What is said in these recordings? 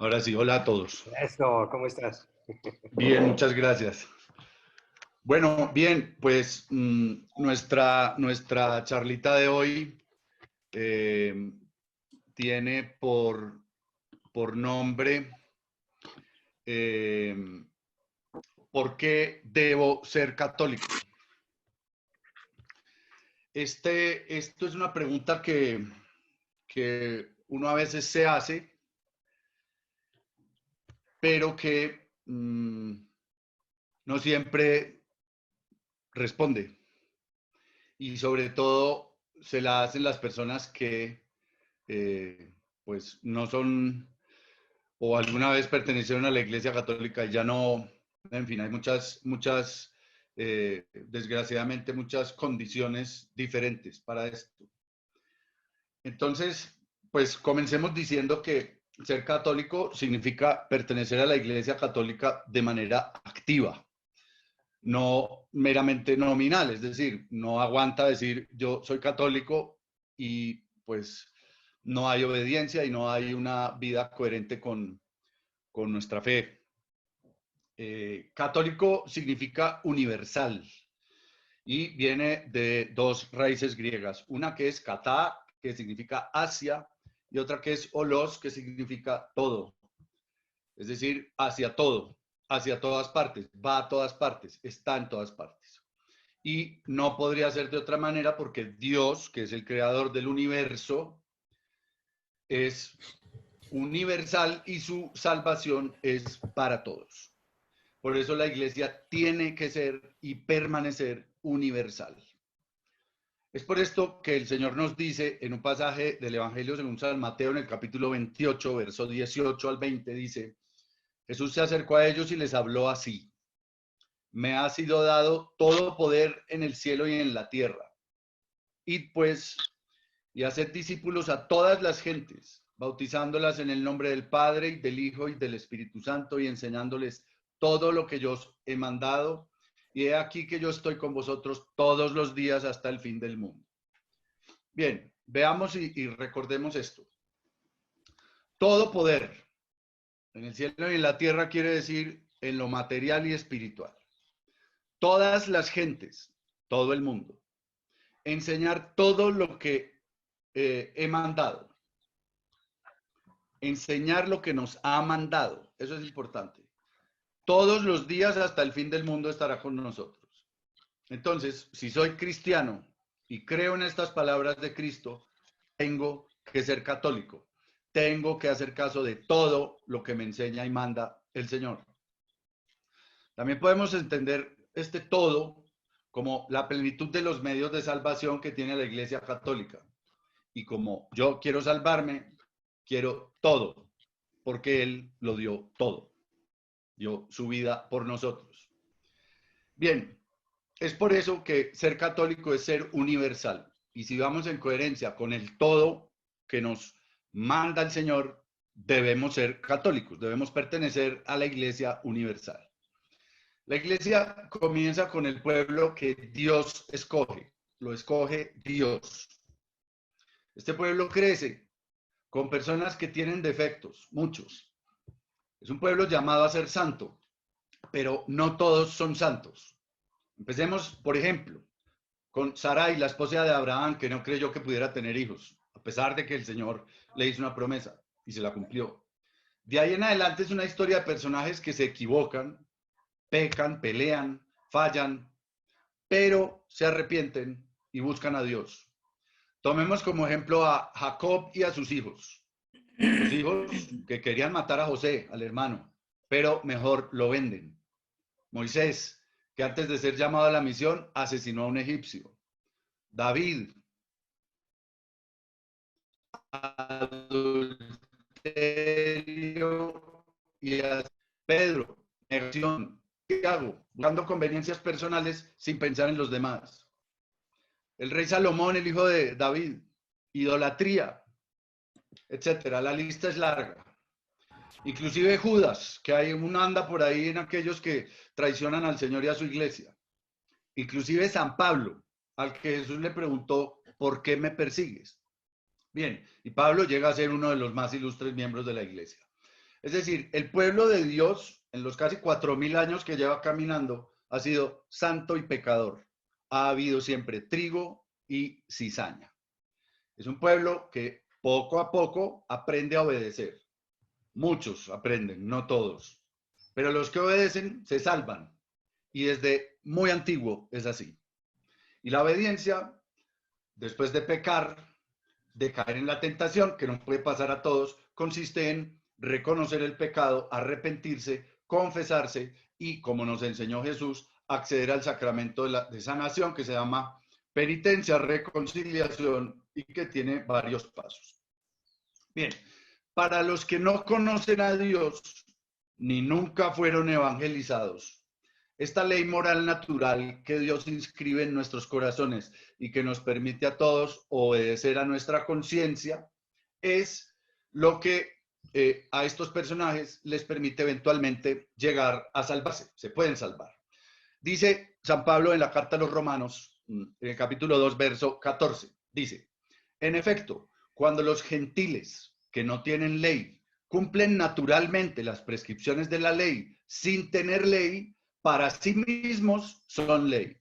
Ahora sí, hola a todos. Eso, ¿cómo estás? Bien, muchas gracias. Bueno, bien, pues nuestra charlita de hoy eh, tiene por nombre eh, ¿por qué debo ser católico? Esto es una pregunta que uno a veces se hace, pero que no siempre responde. Y sobre todo se la hacen las personas que pues no son o alguna vez pertenecieron a la Iglesia Católica y ya no, en fin, hay desgraciadamente, muchas condiciones diferentes para esto. Entonces, pues comencemos diciendo que ser católico significa pertenecer a la Iglesia Católica de manera activa, no meramente nominal, es decir, no aguanta decir yo soy católico y pues no hay obediencia y no hay una vida coherente con nuestra fe. Católico significa universal y viene de dos raíces griegas, una que es katá, que significa hacia, y otra que es holos, que significa todo, es decir, hacia todo, hacia todas partes, va a todas partes, está en todas partes. Y no podría ser de otra manera porque Dios, que es el creador del universo, es universal y su salvación es para todos. Por eso la iglesia tiene que ser y permanecer universal. Es por esto que el Señor nos dice en un pasaje del Evangelio según San Mateo en el capítulo 28, verso 18 al 20, dice, Jesús se acercó a ellos y les habló así, me ha sido dado todo poder en el cielo y en la tierra. Id pues y haced discípulos a todas las gentes, bautizándolas en el nombre del Padre y del Hijo y del Espíritu Santo y enseñándoles todo lo que yo os he mandado. Y he aquí que yo estoy con vosotros todos los días hasta el fin del mundo. Bien, veamos y recordemos esto. Todo poder en el cielo y en la tierra quiere decir en lo material y espiritual. Todas las gentes, todo el mundo. Enseñar todo lo que he mandado. Enseñar lo que nos ha mandado. Eso es importante. Todos los días hasta el fin del mundo estará con nosotros. Entonces, si soy cristiano y creo en estas palabras de Cristo, tengo que ser católico. Tengo que hacer caso de todo lo que me enseña y manda el Señor. También podemos entender este todo como la plenitud de los medios de salvación que tiene la Iglesia Católica. Y como yo quiero salvarme, quiero todo, porque Él lo dio todo. Dio su vida por nosotros. Bien, es por eso que ser católico es ser universal. Y si vamos en coherencia con el todo que nos manda el Señor, debemos ser católicos, debemos pertenecer a la Iglesia universal. La Iglesia comienza con el pueblo que Dios escoge, lo escoge Dios. Este pueblo crece con personas que tienen defectos, muchos. Es un pueblo llamado a ser santo, pero no todos son santos. Empecemos, por ejemplo, con Sarai, la esposa de Abraham, que no creyó que pudiera tener hijos, a pesar de que el Señor le hizo una promesa y se la cumplió. De ahí en adelante es una historia de personajes que se equivocan, pecan, pelean, fallan, pero se arrepienten y buscan a Dios. Tomemos como ejemplo a Jacob y a sus hijos. Los hijos que querían matar a José, al hermano, pero mejor lo venden. Moisés, que antes de ser llamado a la misión, asesinó a un egipcio. David, adulterio y a Pedro, negación. ¿Qué hago? Buscando conveniencias personales sin pensar en los demás. El rey Salomón, el hijo de David, idolatría, etcétera. La lista es larga. Inclusive Judas, que hay un anda por ahí en aquellos que traicionan al Señor y a su iglesia. Inclusive San Pablo, al que Jesús le preguntó, ¿por qué me persigues? Bien, y Pablo llega a ser uno de los más ilustres miembros de la iglesia. Es decir, el pueblo de Dios, en los casi 4000 años que lleva caminando, ha sido santo y pecador. Ha habido siempre trigo y cizaña. Es un pueblo que poco a poco aprende a obedecer. Muchos aprenden, no todos. Pero los que obedecen se salvan. Y desde muy antiguo es así. Y la obediencia, después de pecar, de caer en la tentación, que nos puede pasar a todos, consiste en reconocer el pecado, arrepentirse, confesarse y, como nos enseñó Jesús, acceder al sacramento de sanación que se llama penitencia, reconciliación y que tiene varios pasos. Bien, para los que no conocen a Dios ni nunca fueron evangelizados, esta ley moral natural que Dios inscribe en nuestros corazones y que nos permite a todos obedecer a nuestra conciencia es lo que a estos personajes les permite eventualmente llegar a salvarse. Se pueden salvar. Dice San Pablo en la carta a los Romanos, en el capítulo 2, verso 14, dice, en efecto, cuando los gentiles que no tienen ley cumplen naturalmente las prescripciones de la ley sin tener ley, para sí mismos son ley,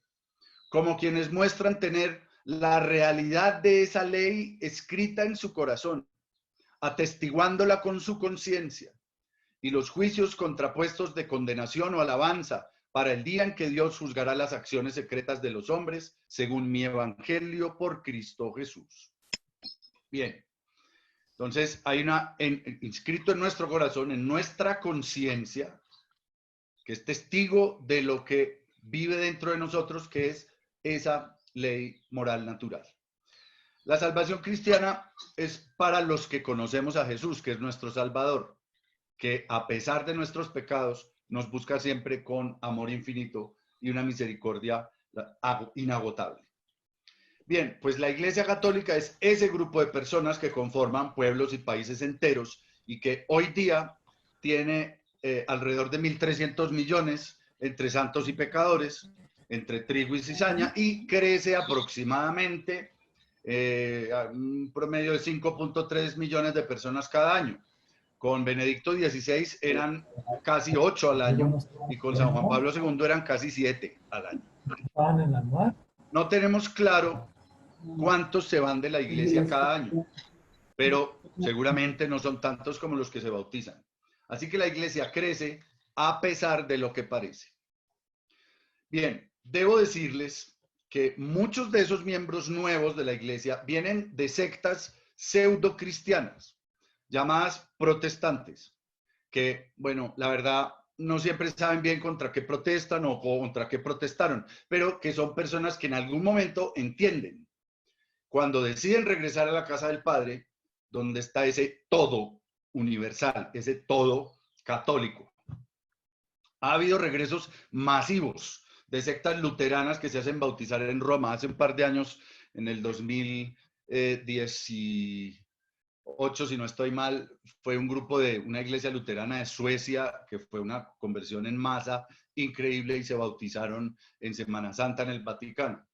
como quienes muestran tener la realidad de esa ley escrita en su corazón, atestiguándola con su conciencia, y los juicios contrapuestos de condenación o alabanza para el día en que Dios juzgará las acciones secretas de los hombres, según mi evangelio por Cristo Jesús. Bien, entonces hay inscrito en nuestro corazón, en nuestra conciencia, que es testigo de lo que vive dentro de nosotros, que es esa ley moral natural. La salvación cristiana es para los que conocemos a Jesús, que es nuestro Salvador, que a pesar de nuestros pecados nos busca siempre con amor infinito y una misericordia inagotable. Bien, pues la Iglesia Católica es ese grupo de personas que conforman pueblos y países enteros y que hoy día tiene alrededor de 1.300 millones entre santos y pecadores, entre trigo y cizaña, y crece aproximadamente a un promedio de 5.3 millones de personas cada año. Con Benedicto XVI eran casi 8 al año y con San Juan Pablo II eran casi 7 al año. No tenemos claro cuántos se van de la iglesia cada año, pero seguramente no son tantos como los que se bautizan. Así que la iglesia crece a pesar de lo que parece. Bien, debo decirles que muchos de esos miembros nuevos de la iglesia vienen de sectas pseudo-cristianas, llamadas protestantes, que, bueno, la verdad, no siempre saben bien contra qué protestan o contra qué protestaron, pero que son personas que en algún momento entienden. Cuando deciden regresar a la casa del Padre, donde está ese todo universal, ese todo católico. Ha habido regresos masivos de sectas luteranas que se hacen bautizar en Roma. Hace un par de años, en el 2018, si no estoy mal, fue un grupo de una iglesia luterana de Suecia, que fue una conversión en masa increíble y se bautizaron en Semana Santa en el Vaticano.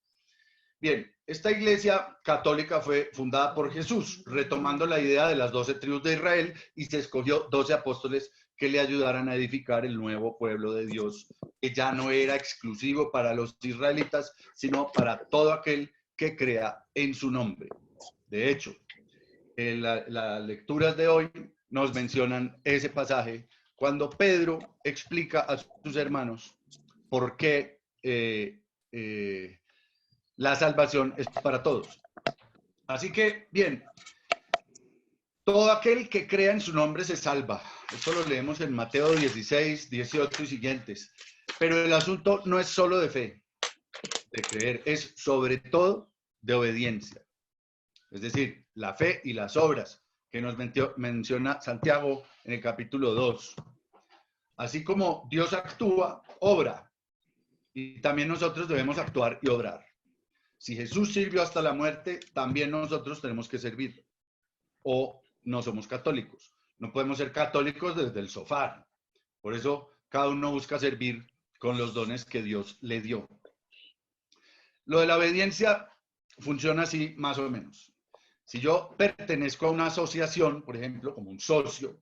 Bien, esta iglesia católica fue fundada por Jesús, retomando la idea de las 12 tribus de Israel, y se escogió 12 apóstoles que le ayudaran a edificar el nuevo pueblo de Dios, que ya no era exclusivo para los israelitas, sino para todo aquel que crea en su nombre. De hecho, las lecturas de hoy nos mencionan ese pasaje cuando Pedro explica a sus hermanos por qué la salvación es para todos. Así que, bien, todo aquel que crea en su nombre se salva. Esto lo leemos en Mateo 16, 18 y siguientes. Pero el asunto no es solo de fe, de creer, es sobre todo de obediencia. Es decir, la fe y las obras que nos menciona Santiago en el capítulo 2. Así como Dios actúa, obra. Y también nosotros debemos actuar y obrar. Si Jesús sirvió hasta la muerte, también nosotros tenemos que servir. O no somos católicos. No podemos ser católicos desde el sofá. Por eso cada uno busca servir con los dones que Dios le dio. Lo de la obediencia funciona así más o menos. Si yo pertenezco a una asociación, por ejemplo, como un socio,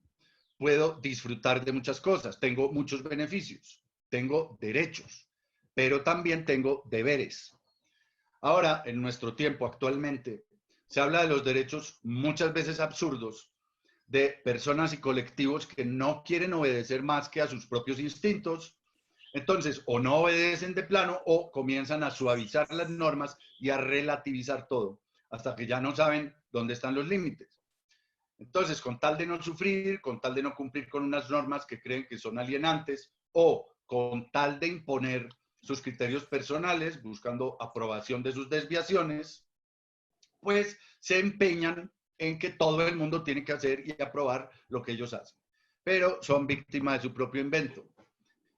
puedo disfrutar de muchas cosas, tengo muchos beneficios, tengo derechos, pero también tengo deberes. Ahora, en nuestro tiempo actualmente, se habla de los derechos muchas veces absurdos de personas y colectivos que no quieren obedecer más que a sus propios instintos. Entonces, o no obedecen de plano o comienzan a suavizar las normas y a relativizar todo, hasta que ya no saben dónde están los límites. Entonces, con tal de no sufrir, con tal de no cumplir con unas normas que creen que son alienantes, o con tal de imponer sus criterios personales, buscando aprobación de sus desviaciones, pues se empeñan en que todo el mundo tiene que hacer y aprobar lo que ellos hacen. Pero son víctimas de su propio invento.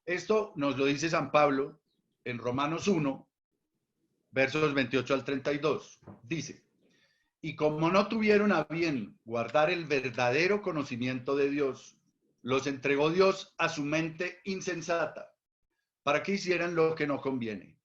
Esto nos lo dice San Pablo en Romanos 1, versos 28 al 32. Dice, y como no tuvieron a bien guardar el verdadero conocimiento de Dios, los entregó Dios a su mente insensata, para que hicieran lo que no conviene,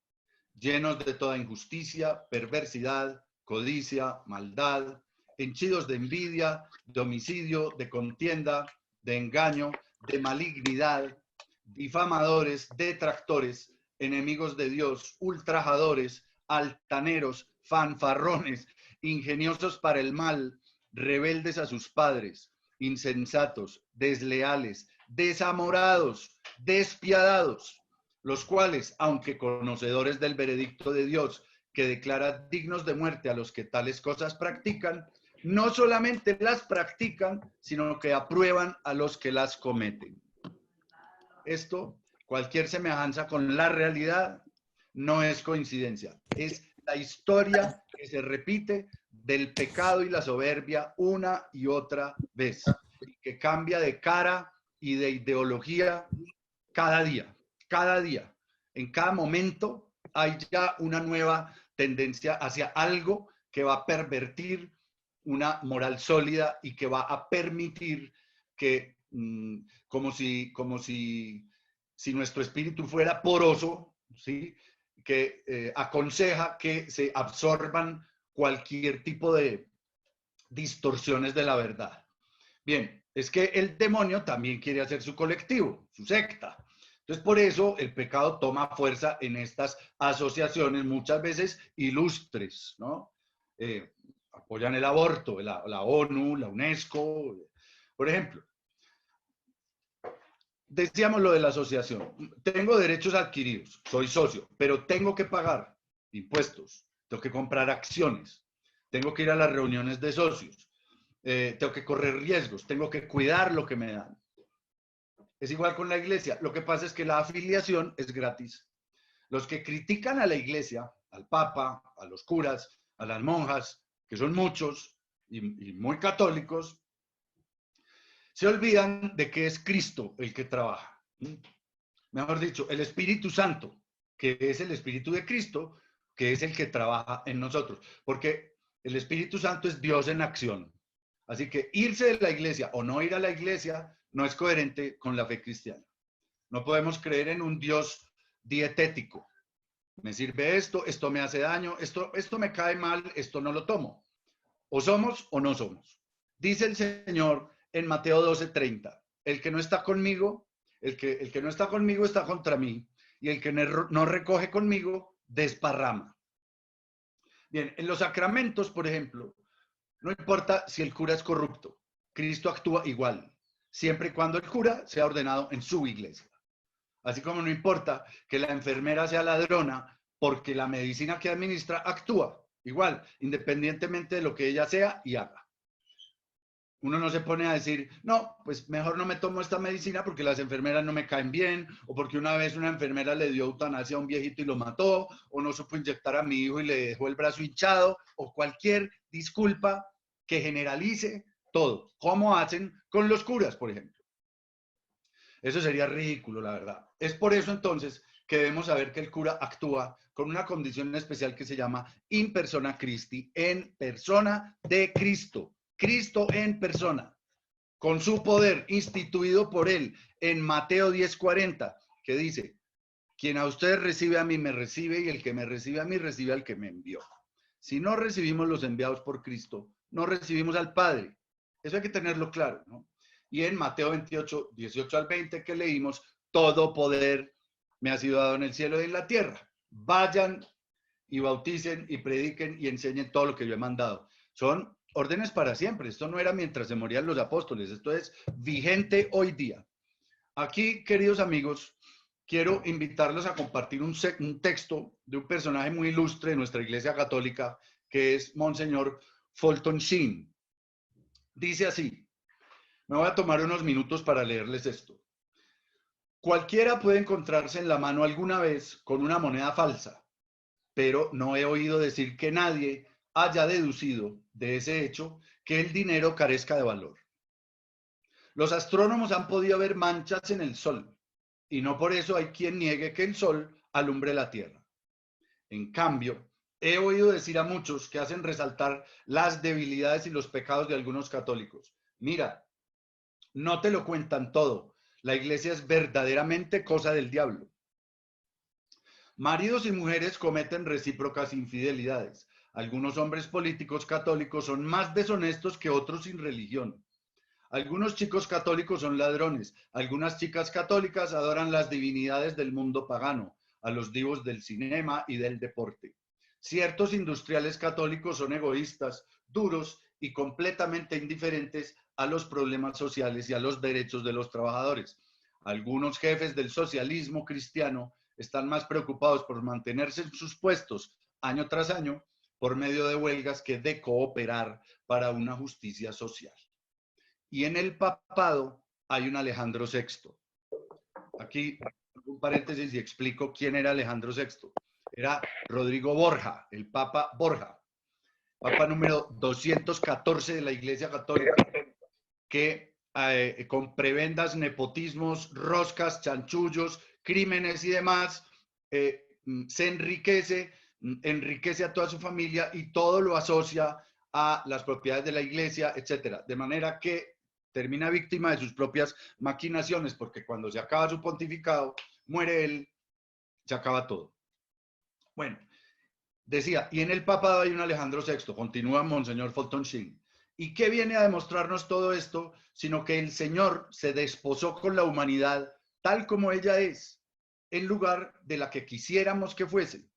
llenos de toda injusticia, perversidad, codicia, maldad, henchidos de envidia, de homicidio, de contienda, de engaño, de malignidad, difamadores, detractores, enemigos de Dios, ultrajadores, altaneros, fanfarrones, ingeniosos para el mal, rebeldes a sus padres, insensatos, desleales, desamorados, despiadados, los cuales, aunque conocedores del veredicto de Dios, que declara dignos de muerte a los que tales cosas practican, no solamente las practican, sino que aprueban a los que las cometen. Esto, cualquier semejanza con la realidad, no es coincidencia. Es la historia que se repite del pecado y la soberbia una y otra vez, que cambia de cara y de ideología cada día, cada día. En cada momento hay ya una nueva tendencia hacia algo que va a pervertir una moral sólida y que va a permitir que, si nuestro espíritu fuera poroso, ¿sí? Que aconseja que se absorban cualquier tipo de distorsiones de la verdad. Bien, es que el demonio también quiere hacer su colectivo, su secta. Entonces, por eso el pecado toma fuerza en estas asociaciones, muchas veces ilustres, ¿no? Apoyan el aborto, la ONU, la UNESCO, por ejemplo. Decíamos lo de la asociación. Tengo derechos adquiridos, soy socio, pero tengo que pagar impuestos, tengo que comprar acciones, tengo que ir a las reuniones de socios, tengo que correr riesgos, tengo que cuidar lo que me dan. Es igual con la iglesia. Lo que pasa es que la afiliación es gratis. Los que critican a la iglesia, al papa, a los curas, a las monjas, que son muchos y muy católicos, se olvidan de que es Cristo el que trabaja. Mejor dicho, el Espíritu Santo, que es el Espíritu de Cristo, que es el que trabaja en nosotros. Porque el Espíritu Santo es Dios en acción. Así que irse de la iglesia o no ir a la iglesia no es coherente con la fe cristiana. No podemos creer en un Dios dietético. Me sirve esto, esto me hace daño, esto me cae mal, esto no lo tomo. O somos o no somos. Dice el Señor en Mateo 12:30, el que no está conmigo, el que no está conmigo está contra mí, y el que no recoge conmigo, desparrama. Bien, en los sacramentos, por ejemplo, no importa si el cura es corrupto, Cristo actúa igual, siempre y cuando el cura sea ordenado en su iglesia. Así como no importa que la enfermera sea ladrona, porque la medicina que administra actúa igual, independientemente de lo que ella sea y haga. Uno no se pone a decir, no, pues mejor no me tomo esta medicina porque las enfermeras no me caen bien, o porque una vez una enfermera le dio eutanasia a un viejito y lo mató, o no supo inyectar a mi hijo y le dejó el brazo hinchado, o cualquier disculpa que generalice todo, como hacen con los curas, por ejemplo. Eso sería ridículo, la verdad. Es por eso entonces que debemos saber que el cura actúa con una condición especial que se llama in persona Christi, en persona de Cristo. Cristo en persona, con su poder instituido por él en Mateo 10:40, que dice, quien a ustedes recibe a mí me recibe y el que me recibe a mí recibe al que me envió. Si no recibimos los enviados por Cristo, no recibimos al Padre. Eso hay que tenerlo claro, ¿no? y en Mateo 28, 18 al 20 que leímos, todo poder me ha sido dado en el cielo y en la tierra. Vayan y bauticen y prediquen y enseñen todo lo que yo he mandado. Son órdenes para siempre. Esto no era mientras se morían los apóstoles. Esto es vigente hoy día. Aquí, queridos amigos, quiero invitarlos a compartir un texto de un personaje muy ilustre de nuestra Iglesia Católica, que es Monseñor Fulton Sheen. Dice así, me voy a tomar unos minutos para leerles esto. Cualquiera puede encontrarse en la mano alguna vez con una moneda falsa, pero no he oído decir que nadie haya deducido de ese hecho que el dinero carezca de valor. Los astrónomos han podido ver manchas en el sol, y no por eso hay quien niegue que el sol alumbre la tierra. En cambio, he oído decir a muchos que hacen resaltar las debilidades y los pecados de algunos católicos. Mira, no te lo cuentan todo. La iglesia es verdaderamente cosa del diablo. Maridos y mujeres cometen recíprocas infidelidades. Algunos hombres políticos católicos son más deshonestos que otros sin religión. Algunos chicos católicos son ladrones. Algunas chicas católicas adoran las divinidades del mundo pagano, a los divos del cinema y del deporte. Ciertos industriales católicos son egoístas, duros y completamente indiferentes a los problemas sociales y a los derechos de los trabajadores. Algunos jefes del socialismo cristiano están más preocupados por mantenerse en sus puestos año tras año por medio de huelgas que de cooperar para una justicia social. Y en el papado hay un Alejandro VI. Aquí un paréntesis y explico quién era Alejandro VI. Era Rodrigo Borja, el Papa Borja, Papa número 214 de la Iglesia Católica, que con prebendas, nepotismos, roscas, chanchullos, crímenes y demás, se enriquece a toda su familia y todo lo asocia a las propiedades de la iglesia, etcétera. De manera que termina víctima de sus propias maquinaciones, porque cuando se acaba su pontificado, muere él, se acaba todo. Bueno, decía, y en el papado hay un Alejandro VI, continúa Monseñor Fulton Sheen. ¿Y qué viene a demostrarnos todo esto? Sino que el Señor se desposó con la humanidad tal como ella es, en lugar de la que quisiéramos que fuese.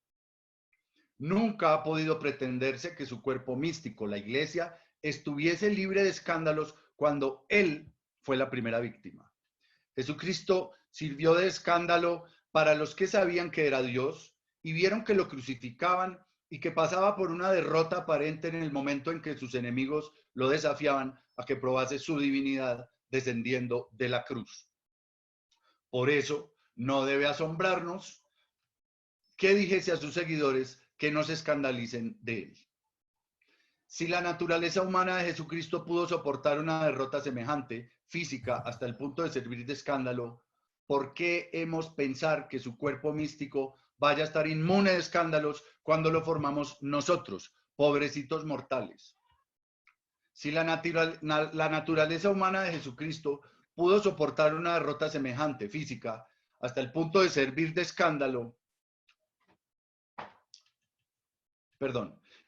Nunca ha podido pretenderse que su cuerpo místico, la iglesia, estuviese libre de escándalos cuando Él fue la primera víctima. Jesucristo sirvió de escándalo para los que sabían que era Dios y vieron que lo crucificaban y que pasaba por una derrota aparente en el momento en que sus enemigos lo desafiaban a que probase su divinidad descendiendo de la cruz. Por eso no debe asombrarnos que dijese a sus seguidores que no se escandalicen de él. Si la naturaleza humana de Jesucristo pudo soportar una derrota semejante, física, hasta el punto de servir de escándalo, ¿por qué hemos pensar que su cuerpo místico vaya a estar inmune de escándalos cuando lo formamos nosotros, pobrecitos mortales? Si la naturaleza humana de Jesucristo pudo soportar una derrota semejante, física, hasta el punto de servir de escándalo,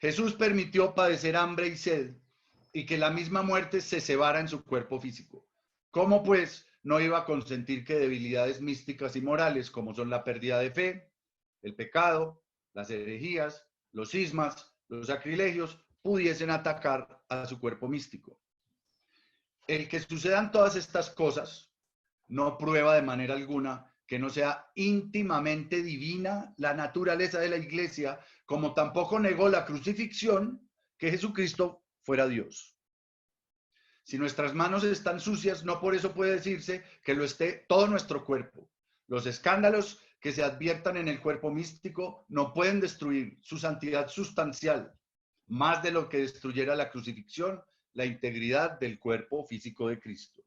Jesús permitió padecer hambre y sed y que la misma muerte se cebara en su cuerpo físico. ¿Cómo pues no iba a consentir que debilidades místicas y morales como son la pérdida de fe, el pecado, las herejías, los cismas, los sacrilegios pudiesen atacar a su cuerpo místico? El que sucedan todas estas cosas no prueba de manera alguna que no sea íntimamente divina la naturaleza de la iglesia, como tampoco negó la crucifixión, que Jesucristo fuera Dios. Si nuestras manos están sucias, no por eso puede decirse que lo esté todo nuestro cuerpo. Los escándalos que se adviertan en el cuerpo místico no pueden destruir su santidad sustancial, más de lo que destruyera la crucifixión, la integridad del cuerpo físico de Cristo.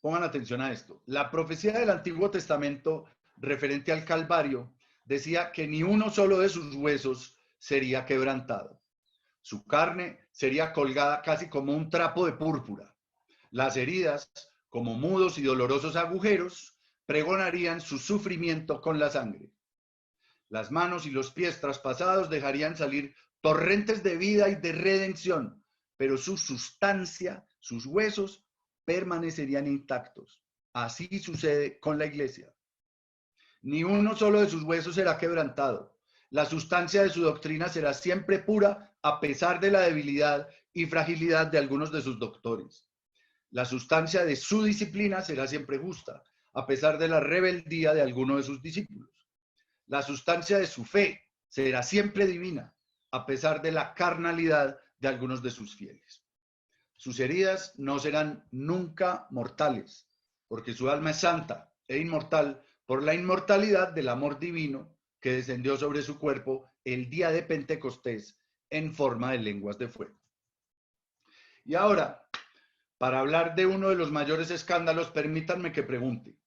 Pongan atención a esto. La profecía del Antiguo Testamento referente al Calvario decía que ni uno solo de sus huesos sería quebrantado. Su carne sería colgada casi como un trapo de púrpura. Las heridas, como mudos y dolorosos agujeros, pregonarían su sufrimiento con la sangre. Las manos y los pies traspasados dejarían salir torrentes de vida y de redención, pero su sustancia, sus huesos, permanecerían intactos. Así sucede con la iglesia. Ni uno solo de sus huesos será quebrantado. La sustancia de su doctrina será siempre pura, a pesar de la debilidad y fragilidad de algunos de sus doctores. La sustancia de su disciplina será siempre justa, a pesar de la rebeldía de algunos de sus discípulos. La sustancia de su fe será siempre divina, a pesar de la carnalidad de algunos de sus fieles. Sus heridas no serán nunca mortales, porque su alma es santa e inmortal por la inmortalidad del amor divino que descendió sobre su cuerpo el día de Pentecostés en forma de lenguas de fuego. Y ahora, para hablar de uno de los mayores escándalos, permítanme que pregunte,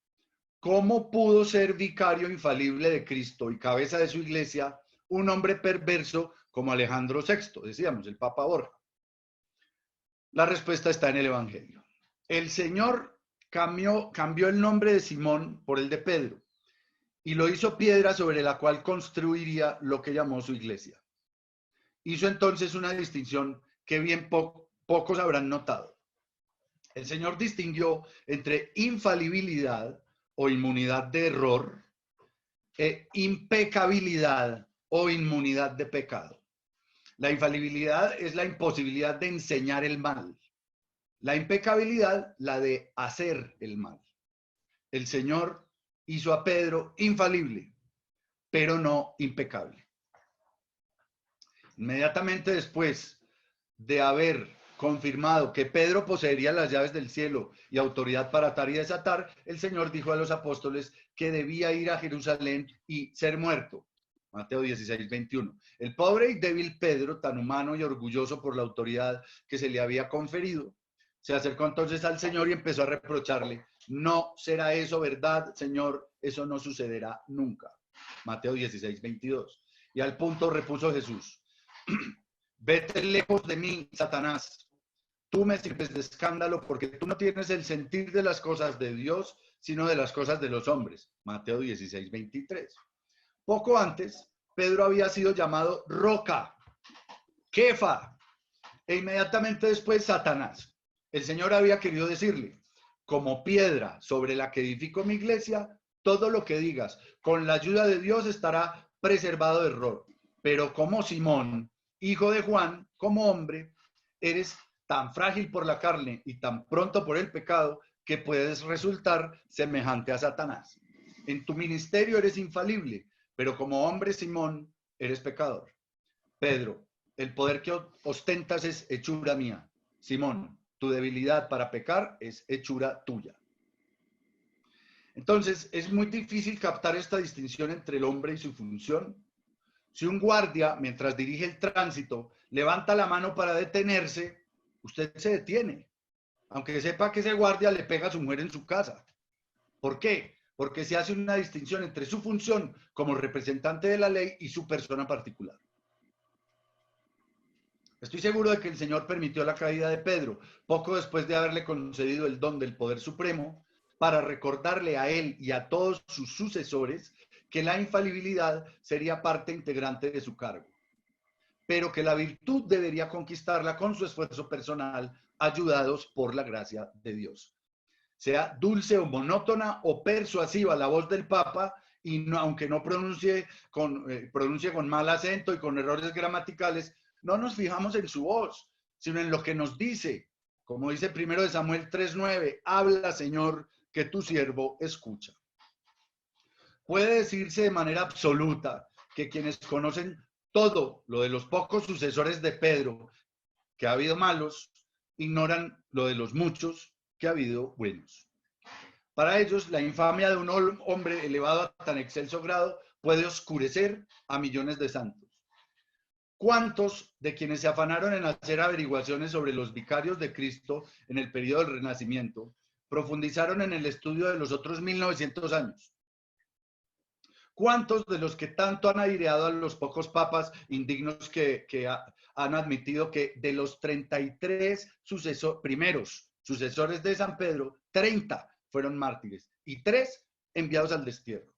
¿cómo pudo ser vicario infalible de Cristo y cabeza de su iglesia un hombre perverso como Alejandro VI, decíamos, el Papa Borja? La respuesta está en el Evangelio. El Señor cambió el nombre de Simón por el de Pedro y lo hizo piedra sobre la cual construiría lo que llamó su iglesia. Hizo entonces una distinción que bien pocos habrán notado. El Señor distinguió entre infalibilidad o inmunidad de error e impecabilidad o inmunidad de pecado. La infalibilidad es la imposibilidad de enseñar el mal. La impecabilidad, la de hacer el mal. El Señor hizo a Pedro infalible, pero no impecable. Inmediatamente después de haber confirmado que Pedro poseería las llaves del cielo y autoridad para atar y desatar, el Señor dijo a los apóstoles que debía ir a Jerusalén y ser muerto. Mateo 16, 21. El pobre y débil Pedro, tan humano y orgulloso por la autoridad que se le había conferido, se acercó entonces al Señor y empezó a reprocharle: no será eso verdad, Señor, eso no sucederá nunca. Mateo 16, 22. Y al punto repuso Jesús: vete lejos de mí, Satanás. Tú me sirves de escándalo porque tú no tienes el sentir de las cosas de Dios, sino de las cosas de los hombres. Mateo 16, 23. Poco antes, Pedro había sido llamado Roca, Kefa, e inmediatamente después Satanás. El Señor había querido decirle: como piedra sobre la que edifico mi iglesia, todo lo que digas con la ayuda de Dios estará preservado de error. Pero como Simón, hijo de Juan, como hombre, eres tan frágil por la carne y tan pronto por el pecado que puedes resultar semejante a Satanás. En tu ministerio eres infalible, pero como hombre, Simón, eres pecador. Pedro, el poder que ostentas es hechura mía. Simón, tu debilidad para pecar es hechura tuya. Entonces, es muy difícil captar esta distinción entre el hombre y su función. Si un guardia, mientras dirige el tránsito, levanta la mano para detenerse, usted se detiene, aunque sepa que ese guardia le pega a su mujer en su casa. ¿Por qué? Porque se hace una distinción entre su función como representante de la ley y su persona particular. Estoy seguro de que el Señor permitió la caída de Pedro poco después de haberle concedido el don del poder supremo, para recordarle a él y a todos sus sucesores que la infalibilidad sería parte integrante de su cargo, pero que la virtud debería conquistarla con su esfuerzo personal, ayudados por la gracia de Dios. Sea dulce o monótona o persuasiva la voz del Papa, y no, aunque no pronuncie con mal acento y con errores gramaticales, no nos fijamos en su voz, sino en lo que nos dice. Como dice 1 Samuel 3:9, habla, Señor, que tu siervo escucha. Puede decirse de manera absoluta que quienes conocen todo lo de los pocos sucesores de Pedro, que ha habido malos, ignoran lo de los muchos, que ha habido buenos. Para ellos, la infamia de un hombre elevado a tan excelso grado puede oscurecer a millones de santos. ¿Cuántos de quienes se afanaron en hacer averiguaciones sobre los vicarios de Cristo en el periodo del Renacimiento profundizaron en el estudio de los otros 1900 años? ¿Cuántos de los que tanto han aireado a los pocos papas indignos que han admitido que de los 33 primeros sucesores de San Pedro, 30 fueron mártires y 3 enviados al destierro?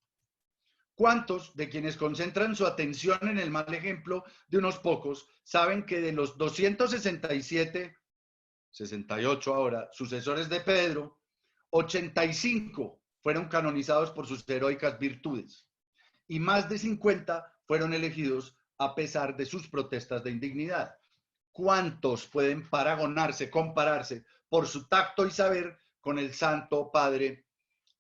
¿Cuántos de quienes concentran su atención en el mal ejemplo de unos pocos saben que de los 267, 68 ahora, sucesores de Pedro, 85 fueron canonizados por sus heroicas virtudes y más de 50 fueron elegidos a pesar de sus protestas de indignidad? ¿Cuántos pueden compararse por su tacto y saber con el Santo Padre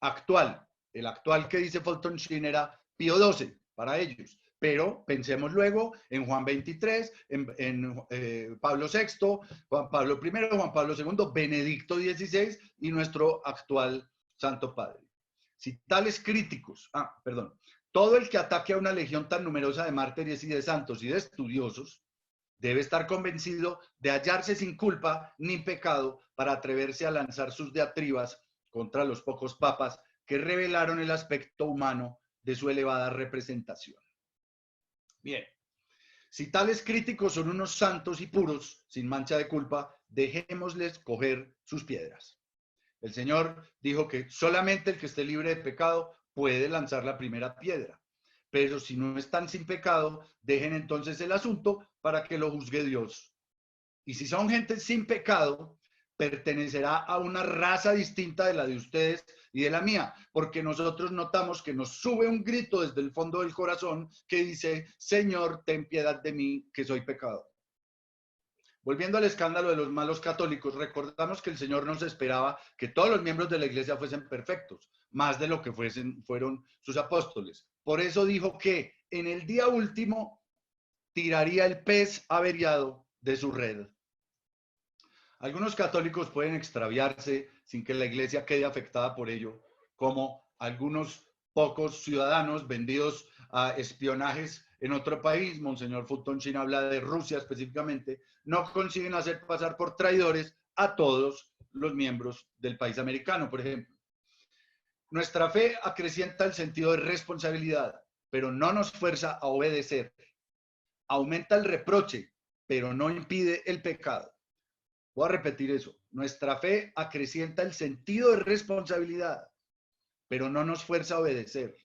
actual? El actual que dice Fulton Sheen era Pío XII para ellos, pero pensemos luego en Juan XXIII, en Pablo VI, Juan Pablo I, Juan Pablo II, Benedicto XVI y nuestro actual Santo Padre. Si tales críticos, todo el que ataque a una legión tan numerosa de mártires y de santos y de estudiosos debe estar convencido de hallarse sin culpa ni pecado para atreverse a lanzar sus diatribas contra los pocos papas que revelaron el aspecto humano de su elevada representación. Bien, si tales críticos son unos santos y puros, sin mancha de culpa, dejémosles coger sus piedras. El Señor dijo que solamente el que esté libre de pecado puede lanzar la primera piedra. Pero si no están sin pecado, dejen entonces el asunto para que lo juzgue Dios. Y si son gente sin pecado, pertenecerá a una raza distinta de la de ustedes y de la mía, porque nosotros notamos que nos sube un grito desde el fondo del corazón que dice: Señor, ten piedad de mí, que soy pecador. Volviendo al escándalo de los malos católicos, recordamos que el Señor nos esperaba que todos los miembros de la iglesia fuesen perfectos, más de lo que fueron sus apóstoles. Por eso dijo que en el día último tiraría el pez averiado de su red. Algunos católicos pueden extraviarse sin que la iglesia quede afectada por ello, como algunos pocos ciudadanos vendidos a espionajes en otro país. Monseñor Fulton Sheen habla de Rusia específicamente. No consiguen hacer pasar por traidores a todos los miembros del país americano, por ejemplo. Nuestra fe acrecienta el sentido de responsabilidad, pero no nos fuerza a obedecer. Aumenta el reproche, pero no impide el pecado. Voy a repetir eso. Nuestra fe acrecienta el sentido de responsabilidad, pero no nos fuerza a obedecer.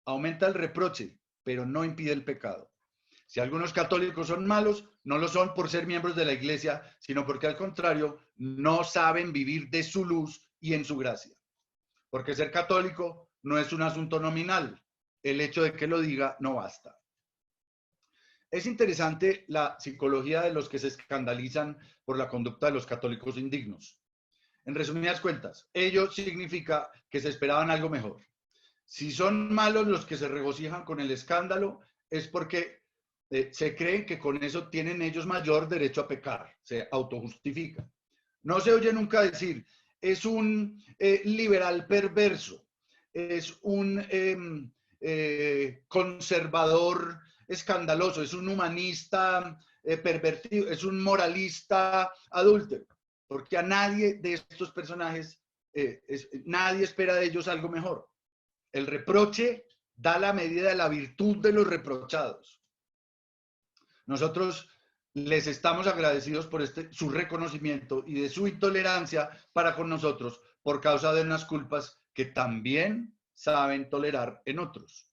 Aumenta el reproche, pero no impide el pecado. Si algunos católicos son malos, no lo son por ser miembros de la iglesia, sino porque al contrario, no saben vivir de su luz y en su gracia. Porque ser católico no es un asunto nominal. El hecho de que lo diga no basta. Es interesante la psicología de los que se escandalizan por la conducta de los católicos indignos. En resumidas cuentas, ello significa que se esperaban algo mejor. Si son malos los que se regocijan con el escándalo, es porque se creen que con eso tienen ellos mayor derecho a pecar, se autojustifican. No se oye nunca decir: es un liberal perverso, es un conservador escandaloso, es un humanista pervertido, es un moralista adúltero, porque a nadie de estos personajes, nadie espera de ellos algo mejor. El reproche da la medida de la virtud de los reprochados. Nosotros les estamos agradecidos por su reconocimiento y de su intolerancia para con nosotros por causa de unas culpas que también saben tolerar en otros.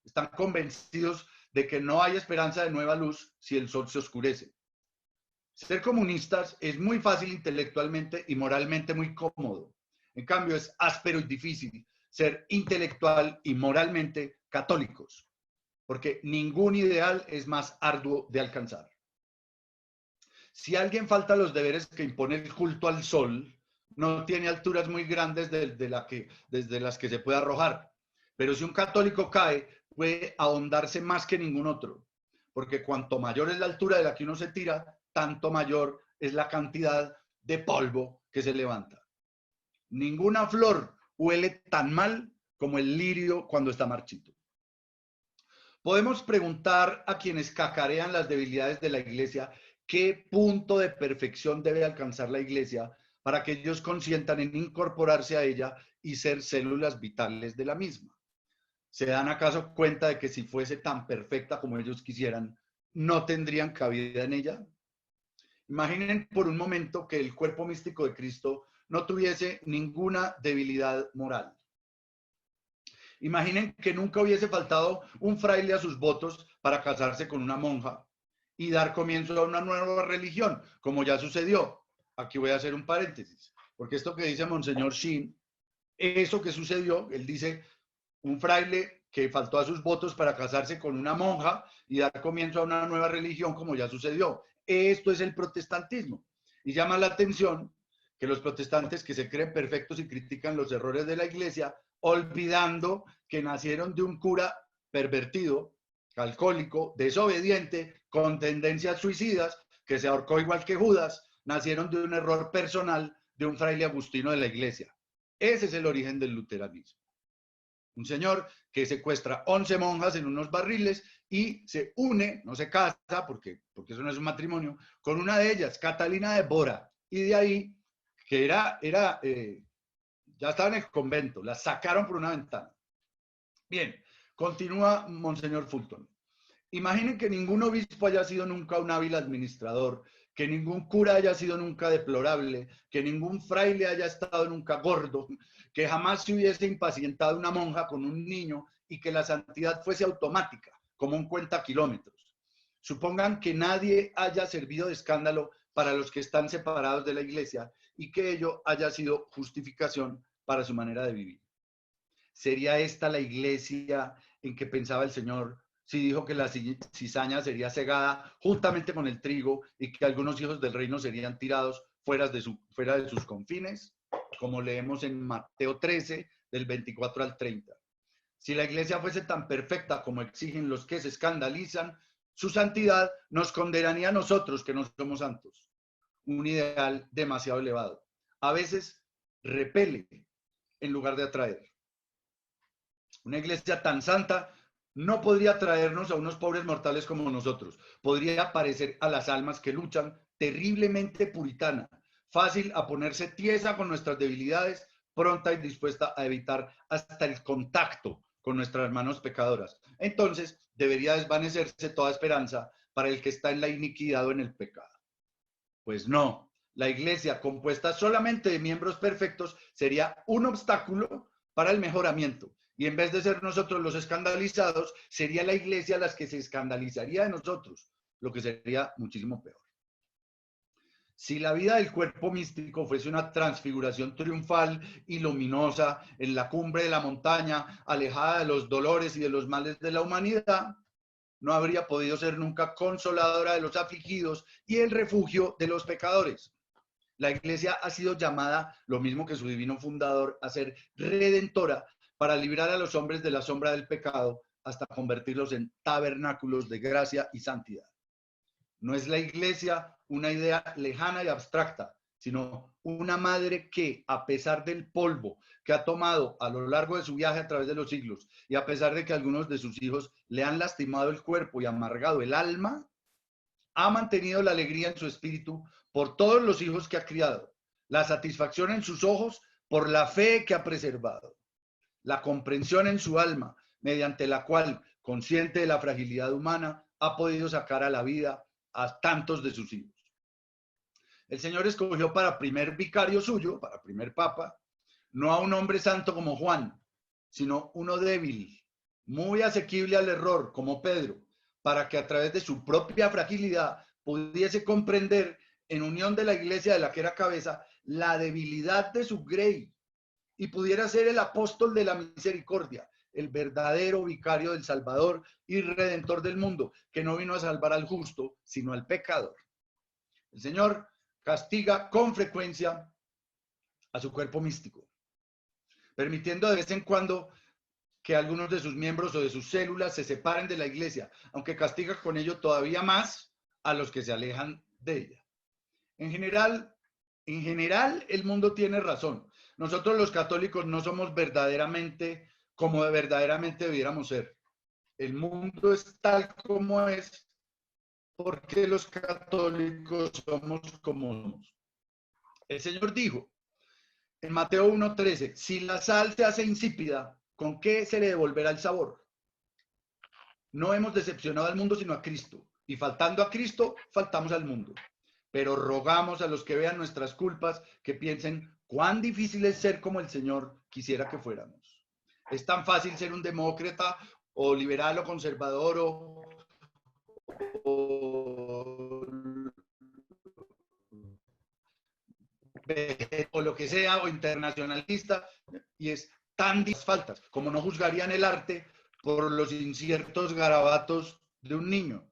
Están convencidos de que no hay esperanza de nueva luz si el sol se oscurece. Ser comunistas es muy fácil intelectualmente y moralmente muy cómodo. En cambio, es áspero y difícil ser intelectual y moralmente católicos, porque ningún ideal es más arduo de alcanzar. Si alguien falta a los deberes que impone el culto al sol, no tiene alturas muy grandes desde las que se puede arrojar. Pero si un católico cae, puede ahondarse más que ningún otro, porque cuanto mayor es la altura de la que uno se tira, tanto mayor es la cantidad de polvo que se levanta. Ninguna flor huele tan mal como el lirio cuando está marchito. Podemos preguntar a quienes cacarean las debilidades de la iglesia qué punto de perfección debe alcanzar la iglesia para que ellos consientan en incorporarse a ella y ser células vitales de la misma. ¿Se dan acaso cuenta de que si fuese tan perfecta como ellos quisieran, no tendrían cabida en ella? Imaginen por un momento que el cuerpo místico de Cristo no tuviese ninguna debilidad moral. Imaginen que nunca hubiese faltado un fraile a sus votos para casarse con una monja y dar comienzo a una nueva religión, como ya sucedió. Aquí voy a hacer un paréntesis, porque esto que dice Monseñor Shin, eso que sucedió, él dice, un fraile que faltó a sus votos para casarse con una monja y dar comienzo a una nueva religión, como ya sucedió. Esto es el protestantismo. Y llama la atención que los protestantes que se creen perfectos y critican los errores de la iglesia, olvidando que nacieron de un cura pervertido, alcohólico, desobediente, con tendencias suicidas, que se ahorcó igual que Judas, nacieron de un error personal de un fraile agustino de la iglesia. Ese es el origen del luteranismo. Un señor que secuestra 11 monjas en unos barriles y se une, no se casa, porque eso no es un matrimonio, con una de ellas, Catalina de Bora. Y de ahí, que ya estaba en el convento, la sacaron por una ventana. Bien, continúa Monseñor Fulton. Imaginen que ningún obispo haya sido nunca un hábil administrador, que ningún cura haya sido nunca deplorable, que ningún fraile haya estado nunca gordo, que jamás se hubiese impacientado una monja con un niño y que la santidad fuese automática, como un cuentakilómetros. Supongan que nadie haya servido de escándalo para los que están separados de la iglesia y que ello haya sido justificación para su manera de vivir. ¿Sería esta la iglesia en que pensaba el Señor si dijo que la cizaña sería cegada juntamente con el trigo y que algunos hijos del reino serían tirados fuera de sus confines? Como leemos en Mateo 13, del 24 al 30. Si la iglesia fuese tan perfecta como exigen los que se escandalizan, su santidad nos condenaría a nosotros que no somos santos. Un ideal demasiado elevado. A veces repele en lugar de atraer. Una iglesia tan santa no podría traernos a unos pobres mortales como nosotros. Podría parecer a las almas que luchan terriblemente puritana, fácil a ponerse tiesa con nuestras debilidades, pronta y dispuesta a evitar hasta el contacto con nuestras manos pecadoras. Entonces debería desvanecerse toda esperanza para el que está en la iniquidad o en el pecado. Pues no, la iglesia compuesta solamente de miembros perfectos sería un obstáculo para el mejoramiento. Y en vez de ser nosotros los escandalizados, sería la iglesia la que se escandalizaría de nosotros, lo que sería muchísimo peor. Si la vida del cuerpo místico fuese una transfiguración triunfal y luminosa en la cumbre de la montaña, alejada de los dolores y de los males de la humanidad, no habría podido ser nunca consoladora de los afligidos y el refugio de los pecadores. La iglesia ha sido llamada, lo mismo que su divino fundador, a ser redentora para librar a los hombres de la sombra del pecado hasta convertirlos en tabernáculos de gracia y santidad. No es la iglesia una idea lejana y abstracta, sino una madre que, a pesar del polvo que ha tomado a lo largo de su viaje a través de los siglos, y a pesar de que algunos de sus hijos le han lastimado el cuerpo y amargado el alma, ha mantenido la alegría en su espíritu por todos los hijos que ha criado, la satisfacción en sus ojos por la fe que ha preservado, la comprensión en su alma, mediante la cual, consciente de la fragilidad humana, ha podido sacar a la vida a tantos de sus hijos. El Señor escogió para primer vicario suyo, para primer papa, no a un hombre santo como Juan, sino uno débil, muy asequible al error, como Pedro, para que a través de su propia fragilidad pudiese comprender, en unión de la iglesia de la que era cabeza, la debilidad de su grey y pudiera ser el apóstol de la misericordia, el verdadero vicario del Salvador y redentor del mundo, que no vino a salvar al justo, sino al pecador. El Señor castiga con frecuencia a su cuerpo místico, permitiendo de vez en cuando que algunos de sus miembros o de sus células se separen de la iglesia, aunque castiga con ello todavía más a los que se alejan de ella. En general, el mundo tiene razón. Nosotros los católicos no somos verdaderamente como verdaderamente debiéramos ser. El mundo es tal como es porque los católicos somos como somos. El Señor dijo en Mateo 1:13, si la sal se hace insípida, ¿con qué se le devolverá el sabor? No hemos decepcionado al mundo sino a Cristo, y faltando a Cristo, faltamos al mundo. Pero rogamos a los que vean nuestras culpas que piensen cuán difícil es ser como el Señor quisiera que fuéramos. Es tan fácil ser un demócrata o liberal o conservador o lo que sea, o internacionalista, y es tan faltas, como no juzgarían el arte por los inciertos garabatos de un niño.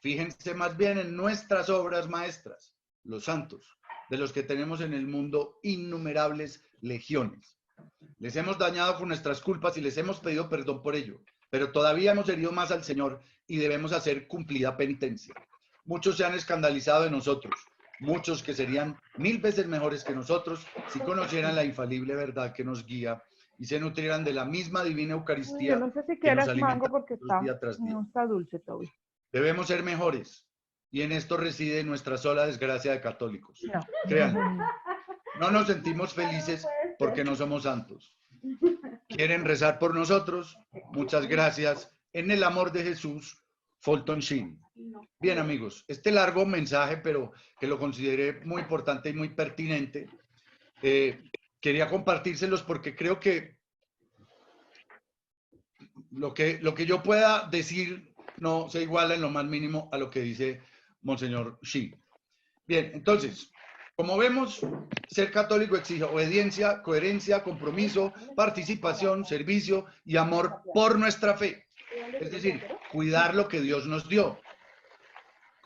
Fíjense más bien en nuestras obras maestras, los santos, de los que tenemos en el mundo innumerables legiones. Les hemos dañado con nuestras culpas y les hemos pedido perdón por ello, pero todavía hemos herido más al Señor y debemos hacer cumplida penitencia. Muchos se han escandalizado de nosotros, muchos que serían 1000 veces mejores que nosotros si conocieran la infalible verdad que nos guía y se nutrieran de la misma divina Yo Eucaristía no sé si que nos quieras mango alimenta porque día tras día. no está dulce, Toby. Debemos ser mejores y en esto reside nuestra sola desgracia de católicos. No. Créanme, no nos sentimos felices porque no somos santos. ¿Quieren rezar por nosotros? Muchas gracias. En el amor de Jesús, Fulton Sheen. Bien, amigos, este largo mensaje, pero que lo consideré muy importante y muy pertinente, quería compartírselos porque creo que lo que yo pueda decir no se iguala en lo más mínimo a lo que dice Monseñor Sheen. Bien, entonces, como vemos, ser católico exige obediencia, coherencia, compromiso, participación, servicio y amor por nuestra fe. Es decir, cuidar lo que Dios nos dio.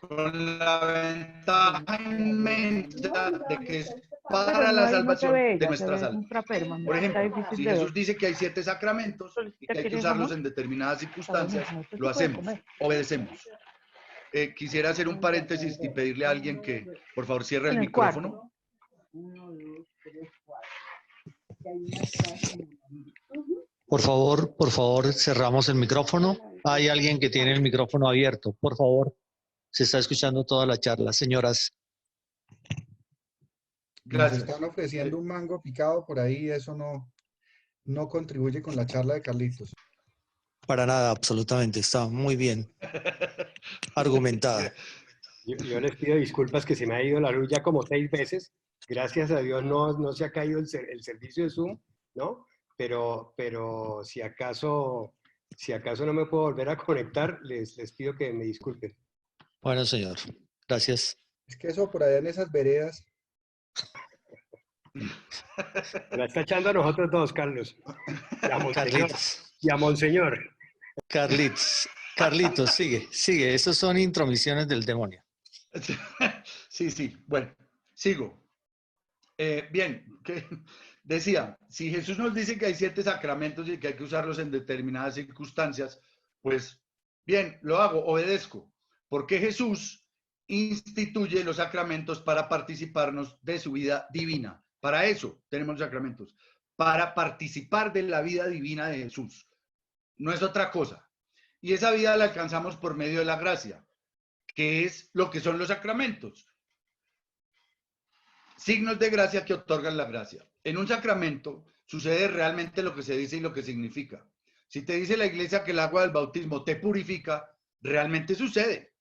Con la ventaja inmensa de que es Pero para no, la ahí no se salvación ve de ella, se nuestras ve almas. un trapero, Por está ejemplo, difícil si de ver. Jesús dice que hay 7 sacramentos y que hay que ¿Quieres usarlos jamón? en determinadas Está circunstancias, buenísimo, esto lo se puede hacemos, comer. obedecemos. Quisiera hacer un paréntesis y pedirle a alguien que, por favor, cierre el En el cuarto. micrófono. Por favor, cerramos el micrófono. Hay alguien que tiene el micrófono abierto. Por favor, se está escuchando toda la charla. Señoras, Nos Gracias. están ofreciendo un mango picado por ahí, eso no contribuye con la charla de Carlitos. para nada, absolutamente. Está muy bien argumentada. Yo les pido disculpas que se me ha ido la luz ya como 6 veces. Gracias a Dios no se ha caído el servicio de Zoom, ¿no? Pero si acaso no me puedo volver a conectar, les pido que me disculpen. Bueno, señor. Gracias. Es que eso por allá en esas veredas, La está echando a nosotros dos, Carlos. Y a Monseñor. Carlitos. Y a Monseñor. Carlitos, sigue. Estos son intromisiones del demonio. Sí. Bueno, sigo. Bien, decía, si Jesús nos dice que hay 7 sacramentos y que hay que usarlos en determinadas circunstancias, pues bien, lo hago, obedezco. Porque Jesús instituye los sacramentos para participarnos de su vida divina. Para eso tenemos los sacramentos, para participar de la vida divina de Jesús. No es otra cosa. Y esa vida la alcanzamos por medio de la gracia, que es lo que son los sacramentos. Signos de gracia que otorgan la gracia. En un sacramento sucede realmente lo que se dice y lo que significa. Si te dice la iglesia que el agua del bautismo te purifica, realmente sucede.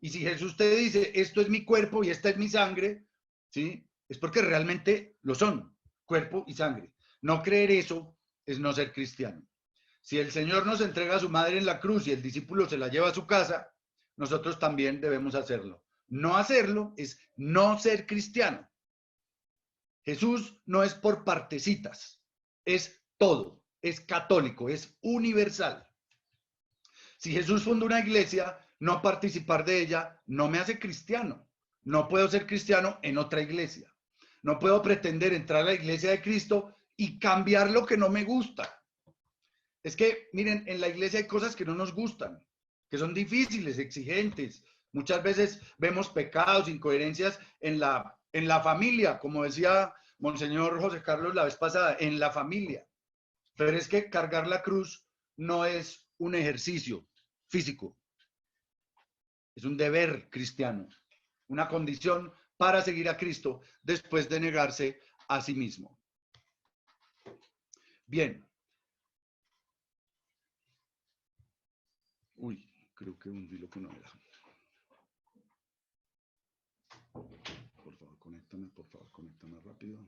Y si Jesús te dice, esto es mi cuerpo y esta es mi sangre, ¿sí? Es porque realmente lo son, cuerpo y sangre. No creer eso es no ser cristiano. Si el Señor nos entrega a su madre en la cruz y el discípulo se la lleva a su casa, nosotros también debemos hacerlo. No hacerlo es no ser cristiano. Jesús no es por partecitas, es todo, es católico, es universal. Si Jesús fundó una iglesia, no participar de ella no me hace cristiano. No puedo ser cristiano en otra iglesia. No puedo pretender entrar a la iglesia de Cristo y cambiar lo que no me gusta. Es que, miren, en la iglesia hay cosas que no nos gustan, que son difíciles, exigentes. Muchas veces vemos pecados, incoherencias en la familia, como decía Monseñor José Carlos la vez pasada, en la familia. Pero es que cargar la cruz no es un ejercicio físico, es un deber cristiano, una condición para seguir a Cristo después de negarse a sí mismo. Bien. Uy, creo que hundí lo que no era. Por favor, conéctame rápido.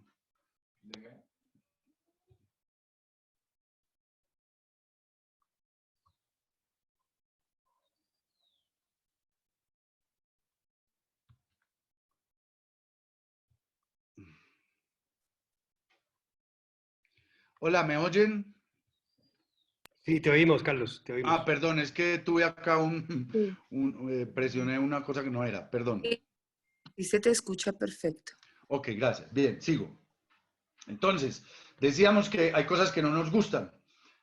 Hola, ¿me oyen? Sí, te oímos, Carlos, te oímos. Ah, perdón, es que tuve acá Sí. presioné una cosa que no era, perdón. Y se te escucha perfecto. Ok, gracias. Bien, sigo. Entonces, decíamos que hay cosas que no nos gustan,